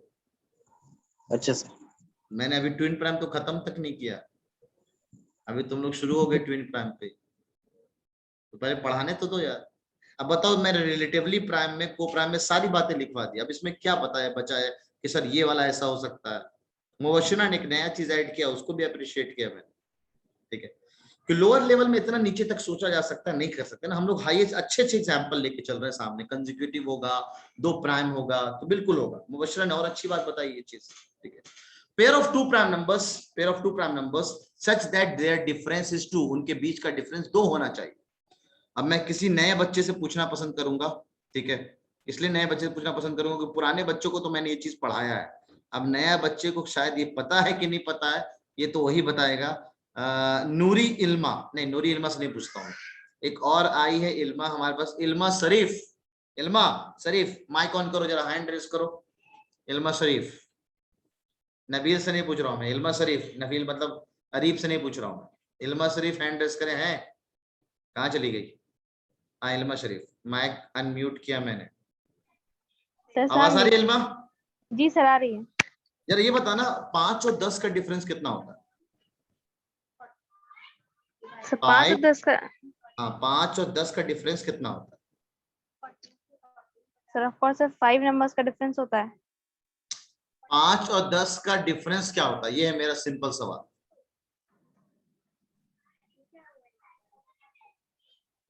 अच्छा सर, मैंने अभी ट्विन प्राइम तो खत्म तक नहीं किया, अभी तुम लोग शुरू हो गए ट्विन प्राइम पे, तो पहले पढ़ाने तो दो यार। अब बताओ, मैंने रिलेटिवली प्राइम में को प्राइम में सारी बातें लिखवा दी, अब इसमें क्या बताया बचा है कि सर ये वाला ऐसा हो सकता है। मुबशिरा ने एक नया चीज ऐड किया, उसको भी अप्रिशिएट किया मैंने, ठीक है। कि लोअर लेवल में इतना नीचे तक सोचा जा सकता है, नहीं कर सकते ना हम लोग। हाईएस्ट अच्छे एग्जांपल लेके चल रहे हैं सामने, कंसेक्यूटिव होगा, 2 प्राइम होगा तो बिल्कुल होगा। मुबशिरा ने और अच्छी बात बताई ये चीज, ठीक है। Pair of two prime numbers such that their difference is 2, उनके बीच का डिफरेंस 2 होना चाहिए। अब मैं किसी नए बच्चे से पूछना पसंद करूंगा, ठीक है, इसलिए नए बच्चे से पूछना पसंद करूंगा कि पुराने बच्चों को तो मैंने ये चीज पढ़ाया है, अब नया बच्चे को शायद ये पता है कि नहीं पता है, ये तो वही बताएगा। नूरी इल्मा, नहीं नूरी इल्मा से नहीं पूछता हूँ, एक और आई है इल्मा हमारे पास, इल्मा शरीफ, माइक ऑन करो जरा, हैंड रेस करो। इल्मा शरीफ, नबील से नहीं पूछ रहा हूँ मैं, इल्मा शरीफ, नबील मतलब अरीब से नहीं पूछ रहा हूँ, इल्मा शरीफ हैंड रेस करें। हैं कहाँ चली गई? हाँ इल्मा शरीफ, माइक अनम्यूट किया मैंने। आवाज आ रही है इल्मा? जी सर आ रही है। यार ये बताना 5 और 10 का डिफरेंस कितना होता है? 5 और 10 का, हाँ 5 और 10 का डिफरेंस कितना होता है? सर ऑफ कोर्स 5 नंबर्स का डिफरेंस होता है। 5 और 10 का डिफरेंस क्या होता है, ये है मेरा सिंपल सवाल।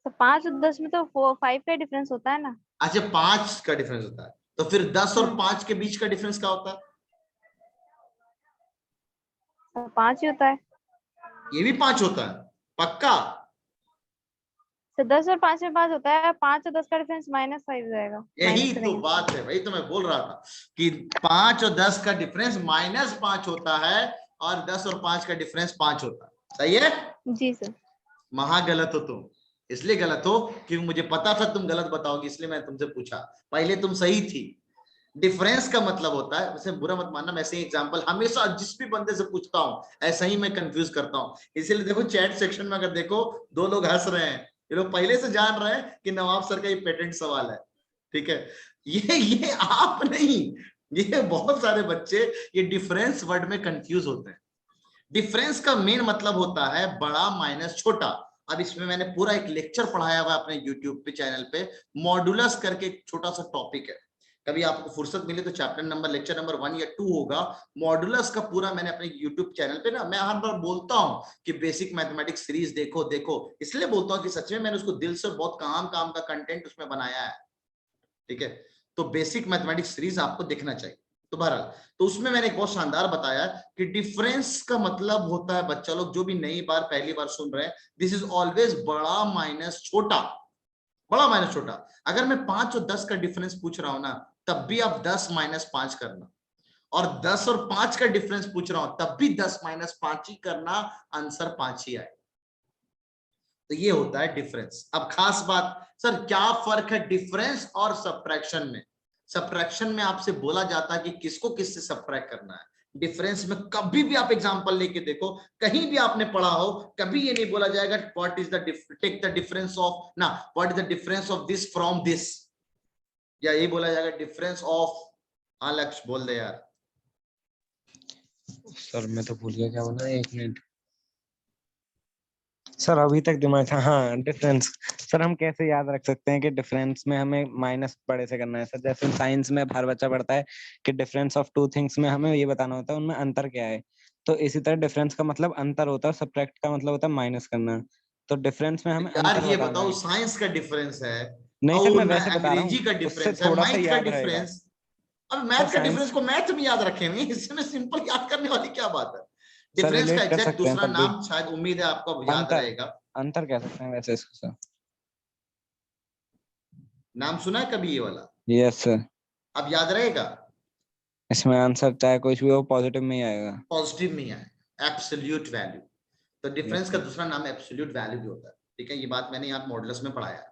तो 5 और 10 में तो 5 का डिफरेंस होता है ना। अच्छा 5 का डिफरेंस होता है, तो फिर 10 और 5 के बीच का डिफरेंस क्या होता है? 5 ही होता है। ये भी 5 होता है पक्का? तो 10 और 5 में 5 होता है, 5 और 10 का डिफरेंस -5 जाएगा। यही तो बात है, वही तो मैं बोल रहा था कि 5 और 10 का डिफरेंस -5 होता है और 10 और 5 का डिफरेंस 5 होता है। सही है जी सर। महा गलत हो तुम, इसलिए गलत हो क्योंकि मुझे पता था तुम गलत बताओगी, इसलिए मैं तुमसे पूछा। पहले तुम सही थी। डिफरेंस का मतलब होता है, वैसे बुरा मत मानना, मैं ऐसे एग्जांपल हमेशा जिस भी बंदे से पूछता हूँ ऐसा ही मैं कंफ्यूज करता हूँ। इसीलिए देखो चैट सेक्शन में अगर देखो 2 लोग हंस रहे हैं, ये लोग पहले से जान रहे हैं कि नवाब सर का ये पेटेंट सवाल है। ठीक है, ये आप नहीं, ये बहुत सारे बच्चे ये डिफरेंस वर्ड में कंफ्यूज होते हैं। डिफरेंस का मेन मतलब होता है बड़ा माइनस छोटा। अब इसमें मैंने पूरा एक लेक्चर पढ़ाया हुआ अपने यूट्यूब पे चैनल पे, मॉडुलस करके एक छोटा सा टॉपिक है। कभी आपको फुर्सत मिले तो चैप्टर नंबर लेक्चर नंबर 1 या 2 होगा, मॉडुलस का पूरा मैंने अपने यूट्यूब चैनल पे ना, मैं हर बार बोलता हूँ कि बेसिक मैथमेटिक्स सीरीज देखो देखो, इसलिए बोलता हूँ कि सच में मैंने उसको दिल से बहुत काम का कंटेंट उसमें बनाया है। ठीक है, तो बेसिक मैथमेटिक्स सीरीज आपको देखना चाहिए। तो बहरहाल, तो उसमें मैंने एक बहुत शानदार बताया कि डिफरेंस का मतलब होता है, बच्चा लोग जो भी नई बार पहली बार सुन रहे हैं, दिस इज ऑलवेज बड़ा माइनस छोटा, बड़ा माइनस छोटा। अगर मैं 5 और 10 का डिफरेंस पूछ रहा हूं ना, तब भी आप 10 - 5 करना, और 10 और 5 का डिफरेंस पूछ रहा हूं तब भी 10 - 5 ही करना, आंसर 5 ही आए। तो ये होता है डिफरेंस। अब खास बात, सर क्या फर्क है डिफरेंस और सबट्रैक्शन में? सबट्रैक्शन में आपसे बोला जाता है कि किसको किससे सबट्रैक्ट करना है। डिफरेंस में कभी भी आप एग्जांपल लेके देखो, कहीं भी आपने पढ़ा हो, कभी ये नहीं बोला जाएगा what is the take the difference of ना, what is the difference of this from this, या ये बोला जाएगा डिफरेंस ऑफ, हाँ लक्ष्य बोल दे यार। सर मैं तो भूल गया क्या बोला, 1 मिनट सर, अभी तक दिमाग था। हाँ डिफरेंस, सर हम कैसे याद रख सकते हैं कि डिफरेंस में हमें माइनस बड़े से करना है? सर जैसे साइंस में हर बच्चा पढ़ता है कि डिफरेंस ऑफ 2 थिंग्स में हमें ये बताना होता है उनमें अंतर क्या है, तो इसी तरह डिफरेंस का मतलब अंतर होता है, सब्ट्रैक्ट का मतलब होता है माइनस करना। तो डिफरेंस में हमें यार अंतर ये बताना बताओ, है। साइंस का डिफरेंस है नहीं सर, और मैं वैसे बता रहा अंग्रेजी हूँ, का उससे डिफरेंस है, थोड़ा सा मैथ का याद रहेगा। डिफरेंस। अब सर मैथ का साइंस डिफरेंस को मैथ में याद रखेंगे, इसमें सिंपल याद करने वाली क्या बात है? सर डिफरेंस का रिलेट कर एग्जैक्ट सकते हैं दूसरा तब भी। नाम शायद, उम्मीद है आपको याद अंतर, रहेगा। अंतर कह सकते हैं वैसे इसको सर। नाम सुना है कभी ये वाला? Yes sir. अब याद रहेगा? इसमें आंसर चाहे कुछ भी हो पॉजिटिव में ही आएगा। पॉजिटिव में है, एब्सोल्यूट वैल्यू। तो डिफरेंस का दूसरा नाम एब्सोल्यूट वैल्यू भी होता है। ठीक है, ये बात मैंने यहाँ मॉडुलस में पढ़ाया है।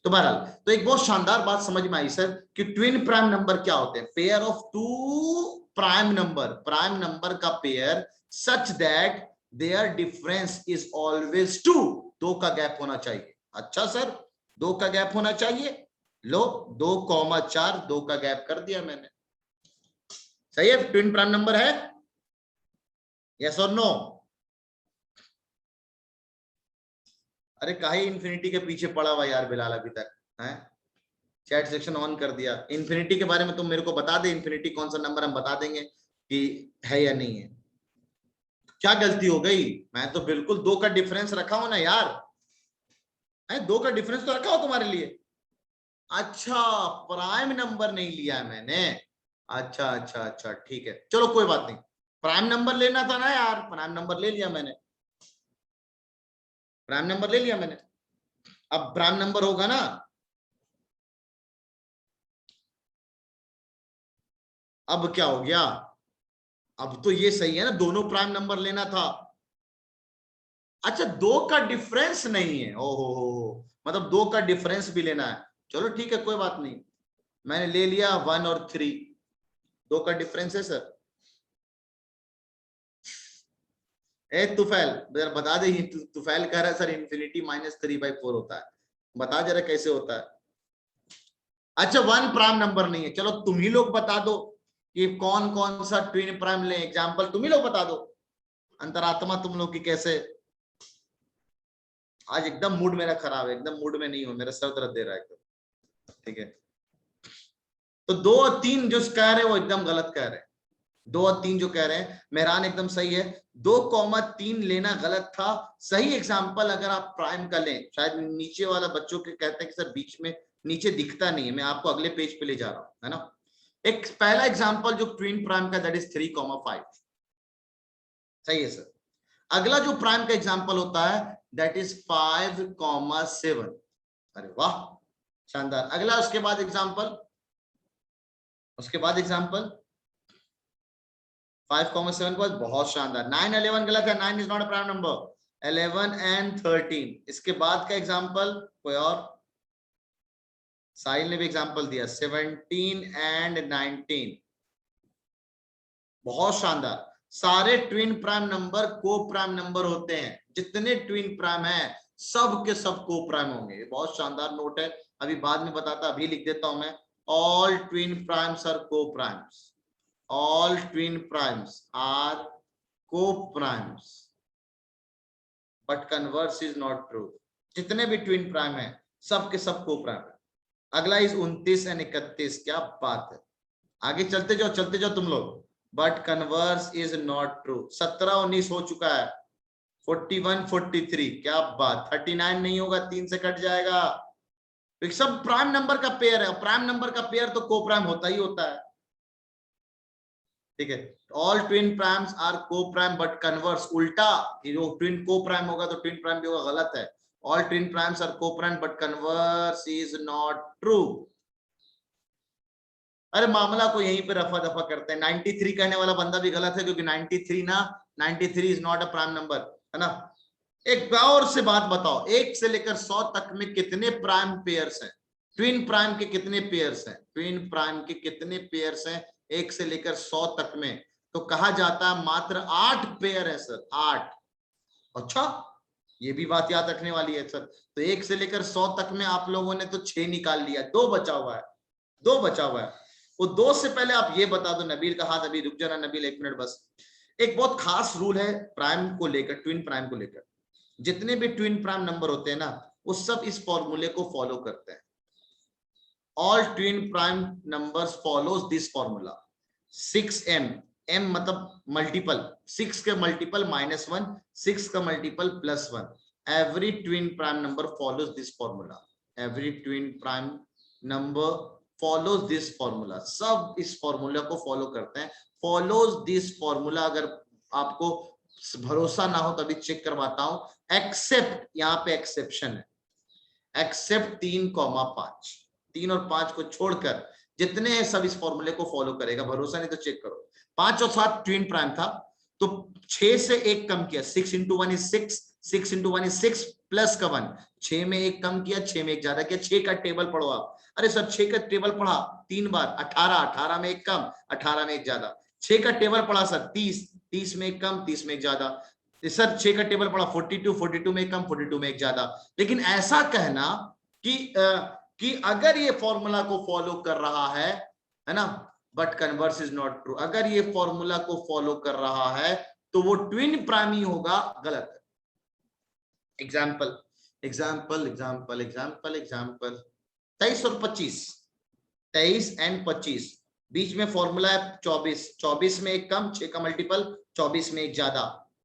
तो बहरहाल, तो एक बहुत शानदार बात समझ में आई सर कि ट्विन प्राइम नंबर क्या होते हैं? Pair of 2 prime number, prime number का pair such that their difference is always 2, 2 का गैप होना चाहिए। अच्छा सर, 2 का गैप होना चाहिए, लो 2,4, 2 का गैप कर दिया मैंने। सही है, ट्विन प्राइम नंबर है, यस और नो? अरे काहे इंफिनिटी के पीछे पड़ा हुआ यार बिलाल अभी तक है? चैट सेक्शन ऑन कर दिया। इंफिनिटी के बारे में तुम मेरे को बता दे, इंफिनिटी कौन सा नंबर, हम बता देंगे कि है या नहीं है। क्या गलती हो गई? मैं तो बिल्कुल 2 का डिफरेंस रखा हूं ना यार, है 2 का डिफरेंस तो रखा हो तुम्हारे लिए। अच्छा, प्राइम नंबर नहीं लिया है मैंने। अच्छा अच्छा अच्छा, ठीक है, चलो कोई बात नहीं। प्राइम नंबर लेना था ना यार, प्राइम नंबर ले लिया मैंने, प्राइम नंबर ले लिया मैंने। अब प्राइम नंबर होगा ना, अब क्या हो गया? अब तो ये सही है ना, दोनों प्राइम नंबर लेना था। अच्छा, 2 का डिफरेंस नहीं है, ओहो, मतलब 2 का डिफरेंस भी लेना है। चलो ठीक है, कोई बात नहीं, मैंने ले लिया 1 और 3, 2 का डिफरेंस है सर। ए तुफैल जरा बता दे, तुफैल कह रहा है सर इंफिनिटी -3/4 होता है, बता जरा कैसे होता है? अच्छा, 1 प्राइम नंबर नहीं है, चलो तुम ही लोग बता दो कि कौन कौन सा ट्विन प्राइम ले, एग्जांपल तुम ही लोग बता दो। अंतरात्मा तुम लोग की कैसे, आज एकदम मूड मेरा खराब है, एकदम मूड में नहीं हूं, मेरा सर दर्द दे रहा है एकदम। ठीक है, तो 2 और 3 जो कह रहे हैं वो एकदम गलत कह रहे हैं। 2 और 3 जो कह रहे हैं मेहरान एकदम सही है। 2,3 लेना गलत था। सही एग्जाम्पल अगर आप प्राइम का लें, शायद नीचे वाला बच्चों के कहते हैं कि सर बीच में नीचे दिखता नहीं है, मैं आपको अगले पेज पे ले जा रहा हूं, है ना। एक पहला एग्जाम्पल जो ट्विन प्राइम का दैट इज 3,5, सही है सर। अगला जो प्राइम का एग्जाम्पल होता है दैट इज 5,7। अरे वाह शानदार। अगला उसके बाद एग्जाम्पल 5,7 को बहुत शानदार। 9, 11 गलत है, 9 is not a prime number. 11 and 13। इसके बाद का एग्जाम्पल कोई और, साहिल ने भी एग्जाम्पल दिया 17 एंड 19, बहुत शानदार। सारे ट्विन प्राइम नंबर को प्राइम नंबर होते हैं, जितने ट्विन प्राइम हैं सब के सब को प्राइम होंगे। ये बहुत शानदार नोट है, अभी बाद में बताता, अभी लिख देता हूं मैं। ऑल ट्विन प्राइम्स आर को primes, all twin primes are co-primes but converse is not true। जितने भी ट्विन प्राइम हैं सब के सब को प्राइम है। अगला इस 29 और 31, क्या बात है। आगे चलते जाओ तुम लोग। But converse is not true. 17, 19 हो चुका है। 41, 43, क्या बात। 39 नहीं होगा, 3 से कट जाएगा। सब प्राइम नंबर का पेयर है, प्राइम नंबर का पेयर तो को प्राइम होता ही होता है, ठीक है। ऑल ट्विन प्राइम्स आर को प्राइम बट कन्वर्स, उल्टा, जो ट्विन को प्राइम होगा तो ट्विन प्राइम भी होगा, गलत है। ऑल ट्विन प्राइम्स आर को prime but converse is not true. अरे मामला को यहीं पे रफा दफा करते हैं। 93 कहने वाला बंदा भी गलत है, क्योंकि 93 is not a prime number, है ना। एक और से बात बताओ, 1 से लेकर 100 तक में कितने प्राइम पेयर्स हैं? ट्विन प्राइम के कितने पेयर्स हैं? ट्विन प्राइम के कितने पेयर्स हैं 1 से लेकर 100 तक में? तो कहा जाता है मात्र 8 पेयर है सर, 8। अच्छा, ये भी बात याद रखने वाली है सर। तो 1 से लेकर 100 तक में आप लोगों ने तो 6 निकाल लिया, 2 बचा हुआ है, 2 बचा हुआ है। वो 2 से पहले आप ये बता दो, नबील का हाथ अभी रुक जाना, नबील 1 मिनट बस। एक बहुत खास रूल है प्राइम को लेकर, ट्विन प्राइम को लेकर। जितने भी ट्विन प्राइम नंबर होते हैं ना, वो सब इस फॉर्मूले को फॉलो करते हैं। All twin prime numbers follows this formula. 6m, m मतलब मल्टीपल, 6 के मल्टीपल -1, 6 का multiple +1। Every twin prime number follows this formula. Every twin prime number follows this formula. सब इस फॉर्मूला को फॉलो करते हैं। फॉलोज दिस फॉर्मूला, अगर आपको भरोसा ना हो तभी चेक करवाता हूं। एक्सेप्ट, यहाँ पे एक्सेप्शन है, एक्सेप्ट 3,5, 3 और 5 को छोड़कर जितने हैं सब इस फॉर्मूले को फॉलो करेगा। भरोसा नहीं तो चेक करो। 5 और 7 ट्विन प्राइम था, तो 6 से 1 कम किया, 6 × 1 is 6, 6 × 1 is 6 प्लस का 1, 6 में 1 कम किया, 6 में 1 ज्यादा किया। 6 का टेबल पढ़ो आप। अरे सर 6 का टेबल पढ़ा 3 बार, 18, 18 में 1 कम, 18 में 1 ज्यादा। 6 का टेबल पढ़ा सर 30, 30 में 1 कम, 30 में 1 ज्यादा। सर 6 का टेबल पढ़ा 42, 42 में 1 कम, 42 में 1 ज्यादा। लेकिन ऐसा कहना कि अगर ये फॉर्मूला को फॉलो कर रहा है ना, but converse is not true. अगर ये फॉर्मूला को फॉलो कर रहा है तो वो ट्विन प्राइम ही होगा, गलत है। Example example example example example 23 और 25, 23 एंड 25, बीच में फॉर्मूला है 24, 24 में 1 कम, 6 का मल्टीपल, 24 में 1 ज्यादा,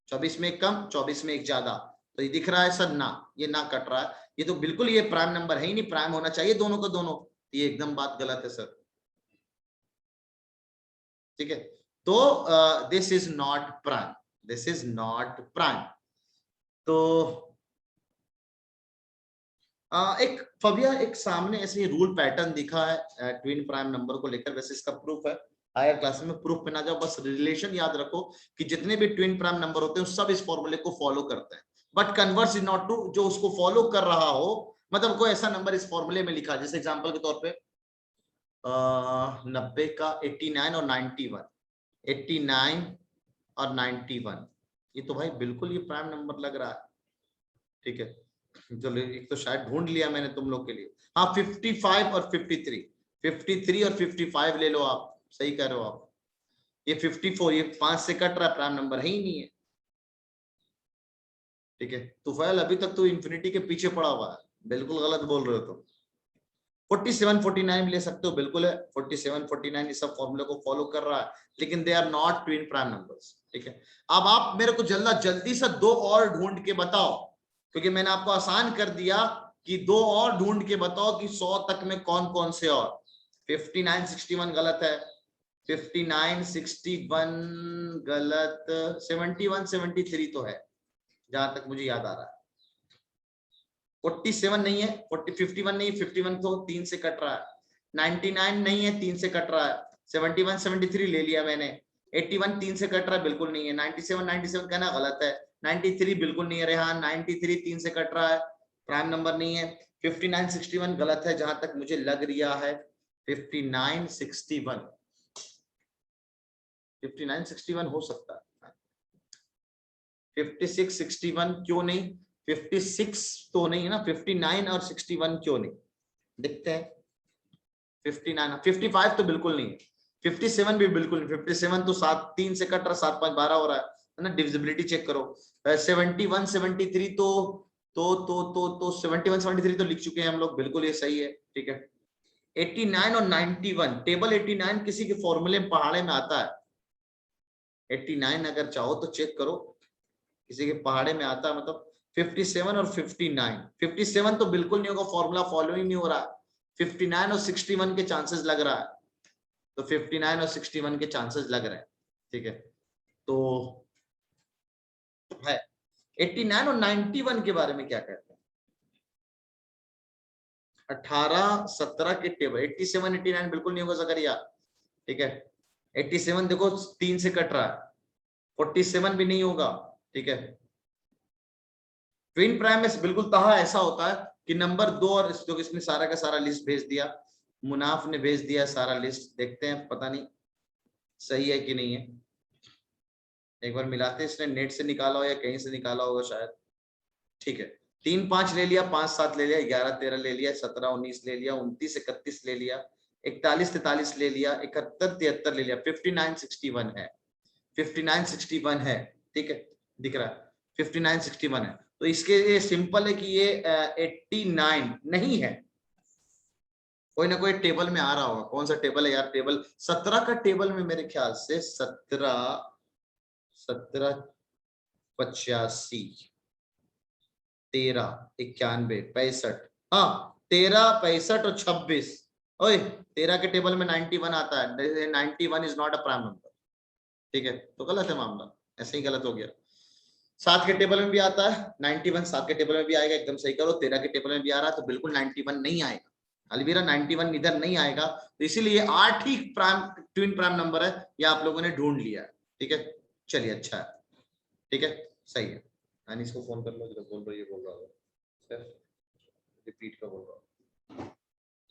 24 में 1 कम, 24 में 1 ज्यादा। तो ये दिख रहा है सर ना, ये ना कट रहा है, ये तो बिल्कुल ये प्राइम नंबर है ही नहीं, प्राइम होना चाहिए दोनों को दोनों। ये एकदम बात गलत है सर, ठीक है। तो this is not prime, this is not prime. तो एक फबिया, एक सामने ऐसे रूल पैटर्न दिखा है ट्विन प्राइम नंबर को लेकर, वैसे इसका प्रूफ है। हायर क्लास में प्रूफ पे ना जाओ, बस रिलेशन याद रखो कि जितने भी ट्विन प्राइम नंबर होते हैं सब इस फॉर्मूले को फॉलो करते हैं, but converse is not true. जो उसको फॉलो कर रहा हो, मतलब कोई ऐसा नंबर इस फॉर्मूले में लिखा, जैसे एग्जांपल के तौर पे 90 का 89 और 91, 89 और 91, ये तो भाई बिल्कुल ये प्राइम नंबर लग रहा है, ठीक है। चलो एक तो शायद ढूंढ लिया मैंने तुम लोग के लिए। हाँ 55 और 53, 53 और 55 ले लो आप, सही कह रहे हो आप। ये 54, ये 5 से कट रहा है, प्राइम नंबर है ही नहीं है, ठीक है। तुफैल अभी तक तो इंफिनिटी के पीछे पड़ा हुआ है, बिल्कुल गलत बोल रहे हो तुम। 47 49 भी ले सकते हो, बिल्कुल है। 47 49 ये सब फॉर्मूले को फॉलो कर रहा है, लेकिन they are not twin prime numbers, ठीक है। अब आप मेरे को जल्दी से दो और ढूंढ के बताओ, क्योंकि मैंने आपको आसान कर दिया कि दो और ढूंढ के बताओ कि 100 तक में कौन कौन से और। 59 61 गलत है, 59 61 गलत, 71 73 तो है जहां तक मुझे याद आ रहा है। 47 नहीं है, 51 नहीं, 51 तो 3 से कट रहा है। 99 नहीं है, 3 से कट रहा है। 71 73 ले लिया मैंने। 81 3 से कट रहा है, बिल्कुल नहीं है। 97 कहना गलत है। 93 बिल्कुल नहीं है रेहान, 93 3 से कट रहा है, प्राइम नंबर नहीं है। 59 61 गलत है जहां तक मुझे लग रहा है। 59 61 हो सकता है। 56 61 क्यों नहीं? 56 तो नहीं है ना, 59 और 61 क्यों नहीं? देखते हैं। 59 55 तो बिल्कुल नहीं है, 57 भी बिल्कुल नहीं। 57 तो 7 3 से कट रहा, 7 5 12 हो रहा है ना। डिविजिबिलिटी चेक करो। 71 73 तो 71 73 तो लिख चुके हैं हम लोग, बिल्कुल ये सही है, ठीक है। 89 और 91, टेबल 89 किसी के फॉर्मूले में पहाड़े में आता है। 89 अगर चाहो तो चेक करो, किसी के पहाड़े में आता है, मतलब 57 और 59। 57 तो बिल्कुल नहीं होगा, फॉर्मूला फॉलो ही नहीं हो रहा। 59 और 61 के चांसेस लग रहा है, तो 59 और 61 के चांसेस लग रहे हैं, ठीक है। तो है 89 और 91 के बारे में क्या कहते हैं? 18 17 के टेबल 87 89 बिल्कुल नहीं होगा जकरिया, ठीक है। 87 देखो 3 से कट रहा है, 47 भी नहीं होगा, ठीक है। ट्विन प्राइम में बिल्कुल तहा ऐसा होता है कि नंबर 2 और इसने सारा का सारा लिस्ट भेज दिया, मुनाफ ने भेज दिया सारा लिस्ट। देखते हैं, पता नहीं सही है कि नहीं है, एक बार मिलाते हैं। इसने नेट से निकाला हो या कहीं से निकाला होगा शायद, ठीक है। 3 5 ले लिया, 5 7 ले लिया, 11 13 ले लिया, 17 19 ले लिया, 29 31 ले लिया, 41 43 ले लिया, 71 73 ले लिया। 59 61 है, 59 61 है, ठीक है, दिख रहा है 59 61 है। तो इसके ये सिंपल है कि ये 89 नहीं है। कोई ना कोई टेबल में आ रहा होगा, कौन सा टेबल है यार? टेबल 17 का टेबल में मेरे ख्याल से 17 85 13 91 65, हाँ 13 65 और 26। ओए 13 के टेबल में 91 आता है। 91 is not a prime number, ठीक है। तो गलत है मामला, ऐसे ही गलत हो गया। 7 के टेबल में भी आता है 91, 7 के टेबल में भी आएगा, एकदम सही करो। 13 के टेबल में भी आ रहा है, तो बिल्कुल 91 नहीं आएगा। अलवीरा 91 इधर नहीं आएगा, तो इसीलिए 8 ही प्राइम ट्विन प्राइम नंबर है, ये आप लोगों ने ढूंढ लिया है, ठीक है। चलिए अच्छा है, ठीक है, सही है। अनीस को फोन कर लो, जो बोल रही है बोल रहा होगा, रिपीट का बोल रहा हूँ।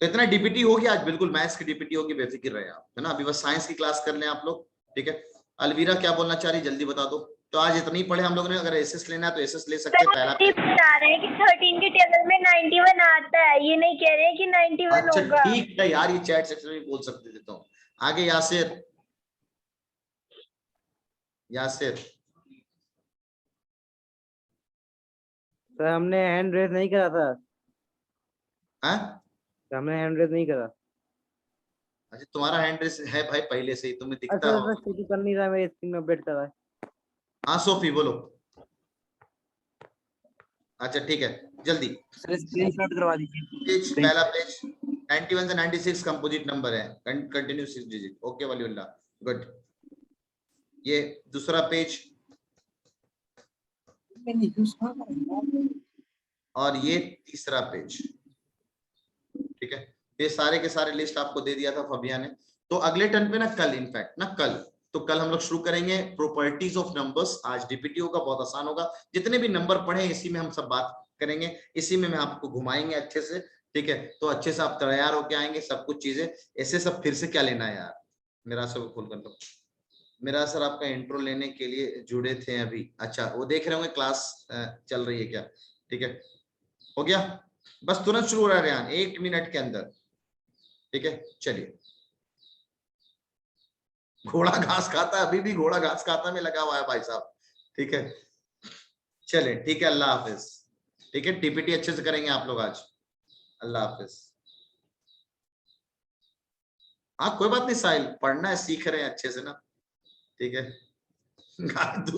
तो इतना डीपीटी होगी आज, बिल्कुल मैथ्स की डीपीटी होगी, बेफिक्र रहे आप, है ना। अभी बस साइंस की क्लास कर लें आप लोग, ठीक है। अलवीरा क्या बोलना चाह रही, जल्दी बता दो। तो आज इतनी पढ़े हम लोगों ने, अगर एसएस लेना है तो एसएस ले सकते हैं। पहला बता रहे हैं कि 13 के टेबल में 91 आता है, ये नहीं कह रहे हैं कि 91 होगा। अच्छा ठीक है यार, ये चैट सेक्शन में बोल सकते थे। तो आगे यासिर, यासिर सर हमने हैंड रेज नहीं करा था। हाँ हमने हैंड रेज नहीं करा। अच्छा तुम्हारा हैंड रेस है भाई पहले से ही, तुम्हें दिखता अच्छा है। सर कर नहीं रहा, मेरी स्क्रीन में अपडेट कर रहा है। हाँ सोफी बोलो। अच्छा ठीक है, जल्दी स्क्रीनशॉट करवा दीजिए। पेज, पहला पेज 91 से 96 कंपोजिट नंबर है, continue 6 digit. Okay Waliullah, good. ये दूसरा पेज और ये तीसरा पेज, ठीक है। ये सारे के सारे लिस्ट आपको दे दिया था फबिया ने। तो अगले टर्न पे ना कल, इनफैक्ट ना कल हम लोग शुरू करेंगे प्रॉपर्टीज ऑफ नंबर्स। आज डीपीटी होगा, बहुत आसान होगा। जितने भी नंबर पढ़े इसी में हम सब बात करेंगे, इसी में मैं आपको घुमाएंगे अच्छे से, ठीक है। तो अच्छे से आप तैयार होके आएंगे, सब कुछ चीजें ऐसे सब फिर से क्या लेना है यार। मेरा सब खोल कर लो। मेरा सर आपका इंट्रो लेने के लिए जुड़े थे अभी। अच्छा वो देख रहे होंगे क्लास चल रही है क्या, ठीक है। हो गया, बस तुरंत शुरू हो रहा है रेहान, 1 मिनट के अंदर, ठीक है। चलिए, घोड़ा घास खाता है, अभी भी घोड़ा घास खाता में लगा हुआ है भाई साहब, ठीक है। चलिए ठीक है, अल्लाह हाफिज, ठीक है। टीपीटी अच्छे से करेंगे आप लोग आज। अल्लाह हाफिज। हाँ कोई बात नहीं साहिल, पढ़ना है, सीख रहे हैं अच्छे से ना, ठीक है।